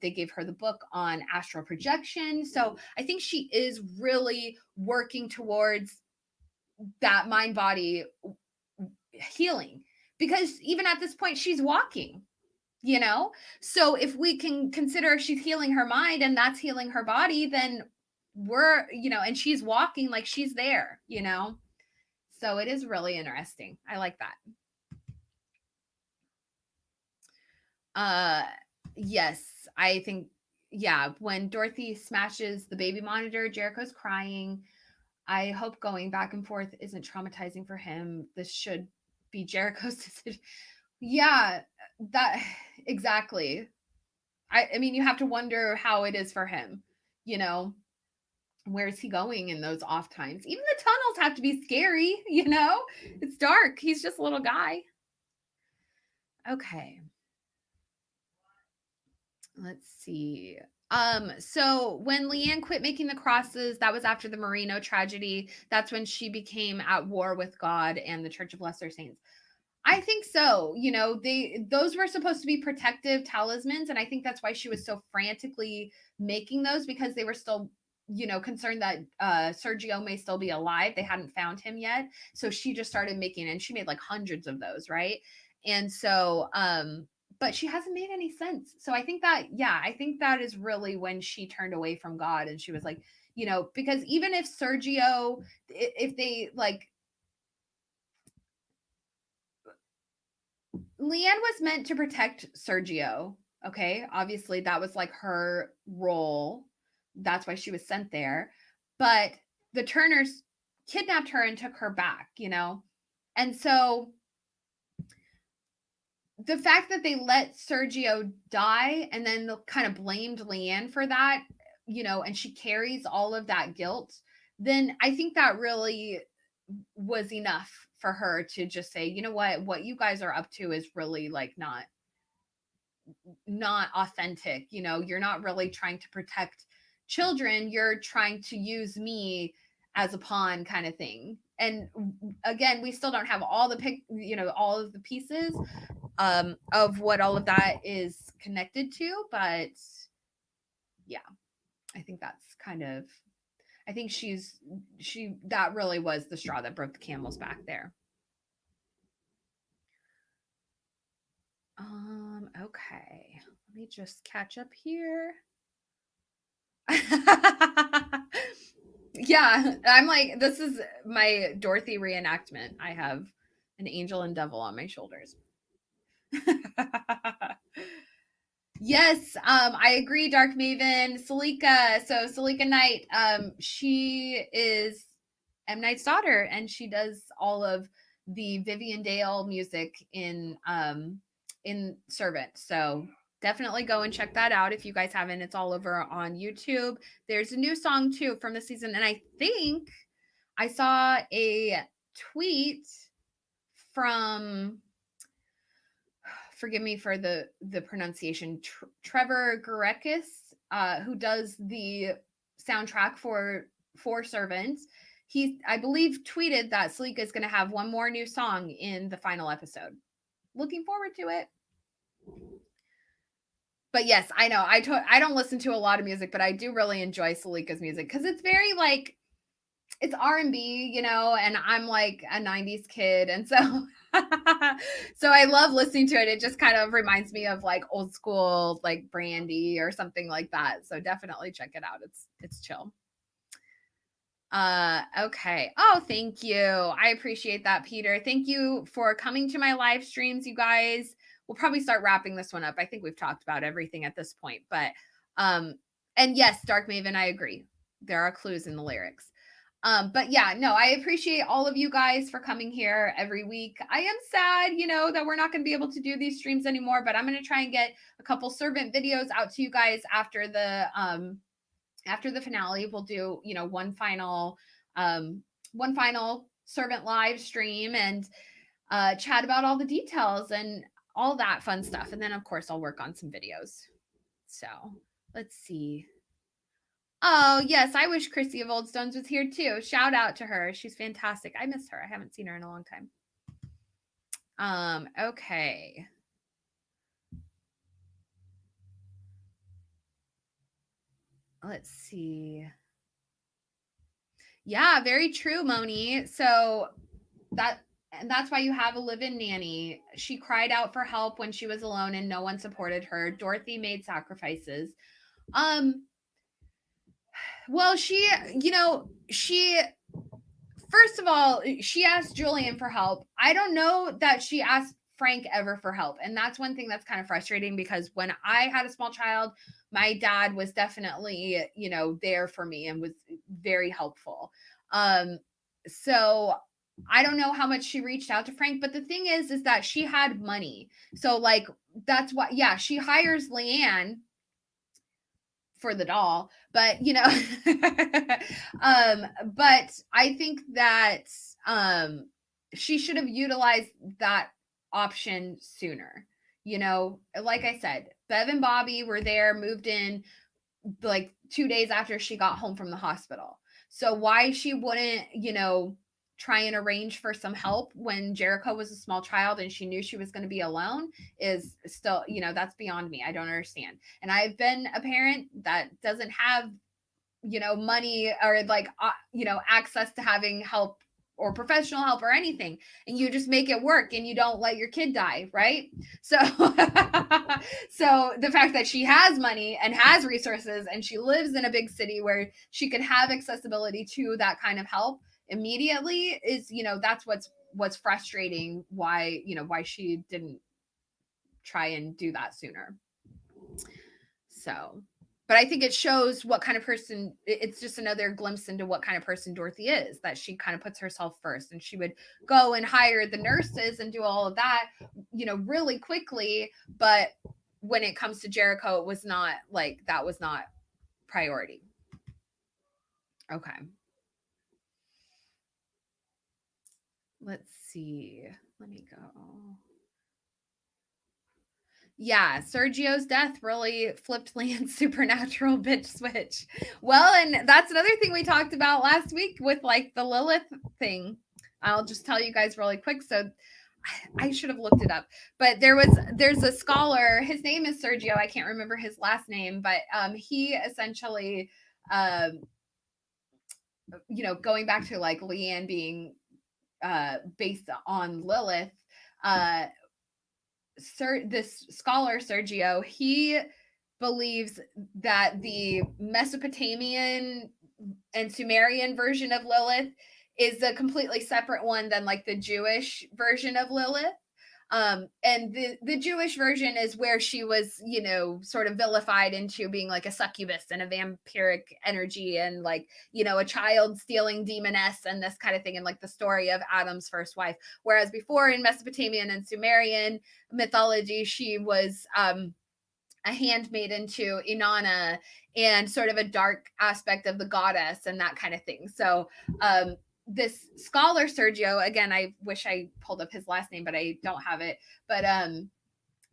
They gave her the book on astral projection. So I think she is really working towards that mind body healing, because even at this point, she's walking. So if we can consider she's healing her mind and that's healing her body, then we're, and she's walking like she's there. So it is really interesting. I like that. Yes, I think, yeah, when Dorothy smashes the baby monitor, Jericho's crying. I hope going back and forth isn't traumatizing for him. This should be Jericho's decision. Yeah, that exactly. I mean, you have to wonder how it is for him. Where's he going in those off times? Even the tunnels have to be scary. It's dark. He's just a little guy. Okay. Let's see. So when Leanne quit making the crosses, that was after the Marino tragedy. That's when she became at war with God and the Church of Lesser Saints. I think so. Those were supposed to be protective talismans, and I think that's why she was so frantically making those, because they were still, concerned that Sergio may still be alive. They hadn't found him yet, so she just started making, and she made like hundreds of those, right? And so, but she hasn't made any sense. So I think that is really when she turned away from God, and she was like, because even if Sergio, if they like, Leanne was meant to protect Sergio. Okay. Obviously, that was like her role. That's why she was sent there. But the Turners kidnapped her and took her back, And so the fact that they let Sergio die and then kind of blamed Leanne for that, and she carries all of that guilt, then I think that really was enough for her to just say, what you guys are up to is really like not authentic. You're not really trying to protect children. You're trying to use me as a pawn kind of thing. And again, we still don't have all all of the pieces of what all of that is connected to, but yeah, I think that's kind of, I think that really was the straw that broke the camel's back there. Okay. Let me just catch up here. Yeah, I'm like, this is my Dorothy reenactment. I have an angel and devil on my shoulders. Yes, I agree, Dark Maven. Salika, so Salika Knight, she is M. Night's daughter, and she does all of the Vivian Dale music in Servant. So definitely go and check that out if you guys haven't. It's all over on YouTube. There's a new song too from the season, and I think I saw a tweet from, forgive me for the pronunciation, Trevor Gurekis, who does the soundtrack for Servants. He, I believe, tweeted that Salika is going to have one more new song in the final episode. Looking forward to it. But yes, I know I don't listen to a lot of music, but I do really enjoy Salika's music because it's very like, it's R&B, and I'm like a 90s kid, and so so I love listening to it. It just kind of reminds me of like old school like Brandy or something like that. So definitely check it out. It's chill. Okay. Oh, thank you. I appreciate that, Peter. Thank you for coming to my live streams, you guys. We'll probably start wrapping this one up. I think we've talked about everything at this point, but and yes, Dark Maven, I agree. there are clues in the lyrics. But yeah, no, I appreciate all of you guys for coming here every week. I am sad, that we're not going to be able to do these streams anymore, but I'm going to try and get a couple servant videos out to you guys after the finale. We'll do, one final servant live stream and chat about all the details and all that fun stuff. And then of course I'll work on some videos. So let's see. Oh, yes. I wish Chrissy of Old Stones was here too. Shout out to her. She's fantastic. I miss her. I haven't seen her in a long time. Okay. Let's see. Yeah, very true, Moni. So that's why you have a live-in nanny. She cried out for help when she was alone and no one supported her. Dorothy made sacrifices. Well, she first of all, she asked Julian for help. I don't know that she asked Frank ever for help. And that's one thing that's kind of frustrating because when I had a small child, my dad was definitely, there for me and was very helpful. So I don't know how much she reached out to Frank, but the thing is that she had money. So like, that's why, yeah, she hires Leanne for the doll, but but I think that she should have utilized that option sooner. Like I said, Bev and Bobby were there, moved in like 2 days after she got home from the hospital. So why she wouldn't, try and arrange for some help when Jericho was a small child and she knew she was going to be alone is still, that's beyond me. I don't understand. And I've been a parent that doesn't have, money or like, access to having help or professional help or anything, and you just make it work and you don't let your kid die, right? So so the fact that she has money and has resources and she lives in a big city where she could have accessibility to that kind of help immediately is, that's what's frustrating, why she didn't try and do that sooner. So, but I think it shows what kind of person, it's just another glimpse into what kind of person Dorothy is, that she kind of puts herself first, and she would go and hire the nurses and do all of that, really quickly. But when it comes to Jericho, it was not like, that was not priority. Okay. Let's see. Let me go. Yeah, Sergio's death really flipped Leanne's supernatural bitch switch. Well, and that's another thing we talked about last week with like the Lilith thing. I'll just tell you guys really quick. So I should have looked it up, but there's a scholar. His name is Sergio. I can't remember his last name, but he essentially, going back to like Leanne being based on Lilith, this scholar Sergio, he believes that the Mesopotamian and Sumerian version of Lilith is a completely separate one than like the Jewish version of Lilith. And the Jewish version is where she was, sort of vilified into being like a succubus and a vampiric energy and like, a child stealing demoness and this kind of thing. And like the story of Adam's first wife. Whereas before in Mesopotamian and Sumerian mythology, she was, a handmaiden to Inanna and sort of a dark aspect of the goddess and that kind of thing. So, this scholar Sergio, again, I wish I pulled up his last name, but I don't have it. But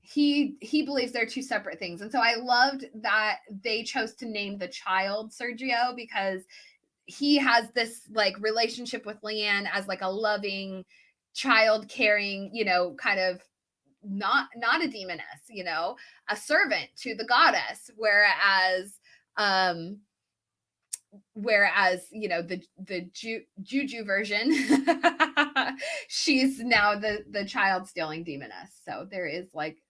he believes they're two separate things. And so I loved that they chose to name the child Sergio, because he has this like relationship with Leanne as like a loving, child caring, kind of not a demoness, a servant to the goddess, whereas the Juju version, she's now the child stealing demoness. So there is like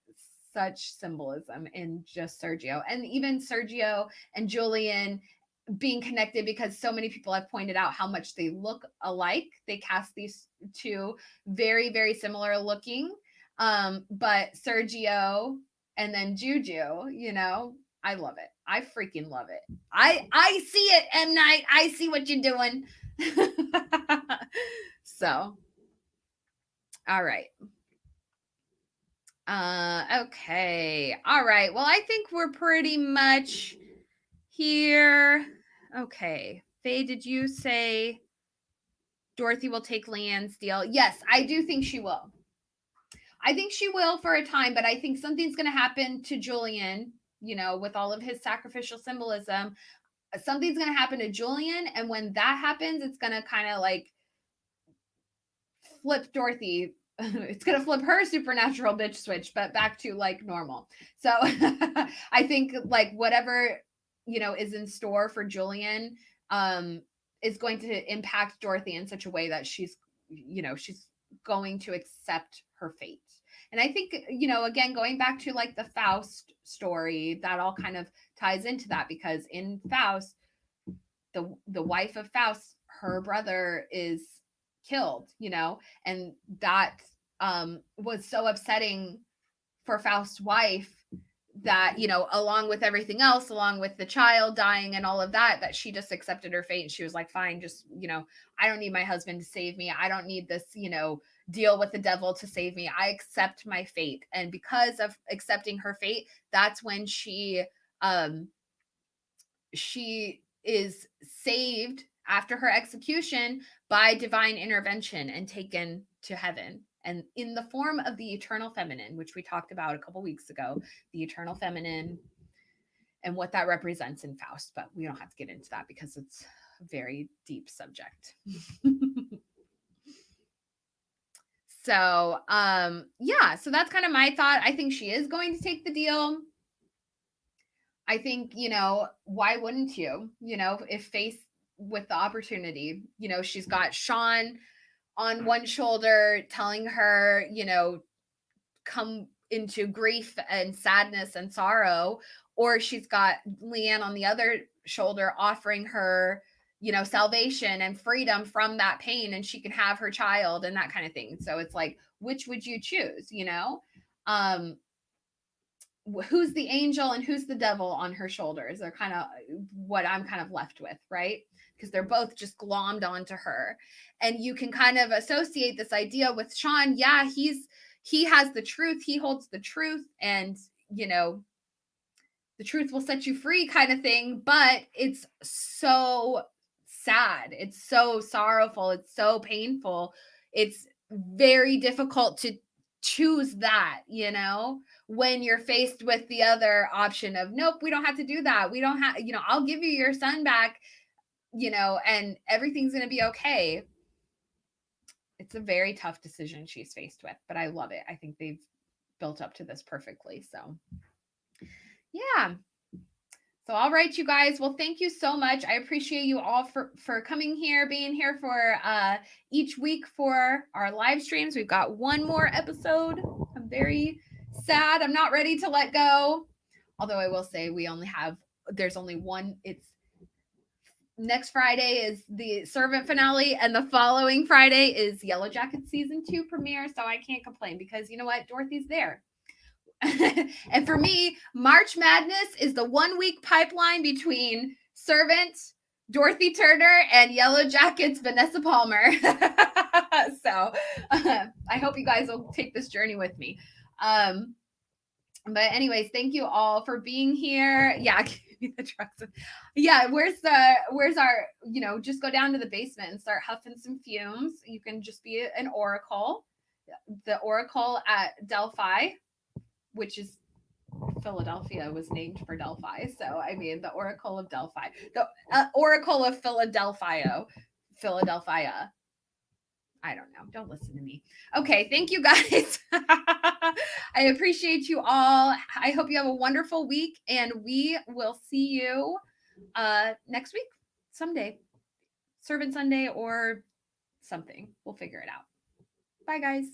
such symbolism in just Sergio, and even Sergio and Julian being connected, because so many people have pointed out how much they look alike. They cast these two very, very similar looking, but Sergio and then Juju, I love it. I freaking love it. I see it, M. Night. I see what you're doing. So, all right. Okay. All right. Well, I think we're pretty much here. Okay. Faye, did you say Dorothy will take Leanne's deal? Yes, I do think she will. I think she will for a time, but I think something's going to happen to Julian, with all of his sacrificial symbolism. Something's going to happen to Julian. And when that happens, it's going to kind of like flip Dorothy. It's going to flip her supernatural bitch switch, but back to like normal. So I think like whatever, is in store for Julian is going to impact Dorothy in such a way that she's going to accept her fate. And I think, again, going back to like the Faust story, that all kind of ties into that, because in Faust, the wife of Faust, her brother is killed, and that was so upsetting for Faust's wife that, along with everything else, along with the child dying and all of that, that she just accepted her fate. And she was like, fine, just, I don't need my husband to save me. I don't need this, deal with the devil to save me. I accept my fate. And because of accepting her fate, that's when she is saved after her execution by divine intervention and taken to heaven, and in the form of the eternal feminine, which we talked about a couple weeks ago, the eternal feminine and what that represents in Faust. But we don't have to get into that because it's a very deep subject. So so that's kind of my thought. I think she is going to take the deal. I think, why wouldn't you, if faced with the opportunity, she's got Sean on one shoulder telling her, come into grief and sadness and sorrow, or she's got Leanne on the other shoulder offering her, salvation and freedom from that pain, and she can have her child and that kind of thing. So it's like, which would you choose, who's the angel and who's the devil on her shoulders are kind of what I'm kind of left with, right? Because they're both just glommed onto her. And you can kind of associate this idea with Sean. Yeah, he has the truth, he holds the truth, and the truth will set you free kind of thing. But it's so sad, it's so sorrowful, it's so painful, it's very difficult to choose that, when you're faced with the other option of, nope, we don't have to do that, we don't have, I'll give you your son back, and everything's going to be okay. It's a very tough decision she's faced with, but I love it. I think they've built up to this perfectly. So yeah. So, all right, you guys. Well, thank you so much. I appreciate you all for coming here, being here for each week for our live streams. We've got one more episode. I'm very sad. I'm not ready to let go. Although I will say there's only one. It's next Friday is the Servant finale, and the following Friday is Yellow Jacket season 2 premiere. So I can't complain, because you know what? Dorothy's there. And for me, March Madness is the 1 week pipeline between Servant, Dorothy Turner, and Yellow Jackets, Vanessa Palmer. So I hope you guys will take this journey with me. But anyways, thank you all for being here. Yeah, give me the drugs. Yeah, where's our, just go down to the basement and start huffing some fumes. You can just be an oracle. The oracle at Delphi, which is Philadelphia, was named for Delphi. So, I mean, the Oracle of Delphi, the Oracle of Philadelphia. I don't know. Don't listen to me. Okay. Thank you guys. I appreciate you all. I hope you have a wonderful week, and we will see you next week, someday, Servant Sunday or something. We'll figure it out. Bye, guys.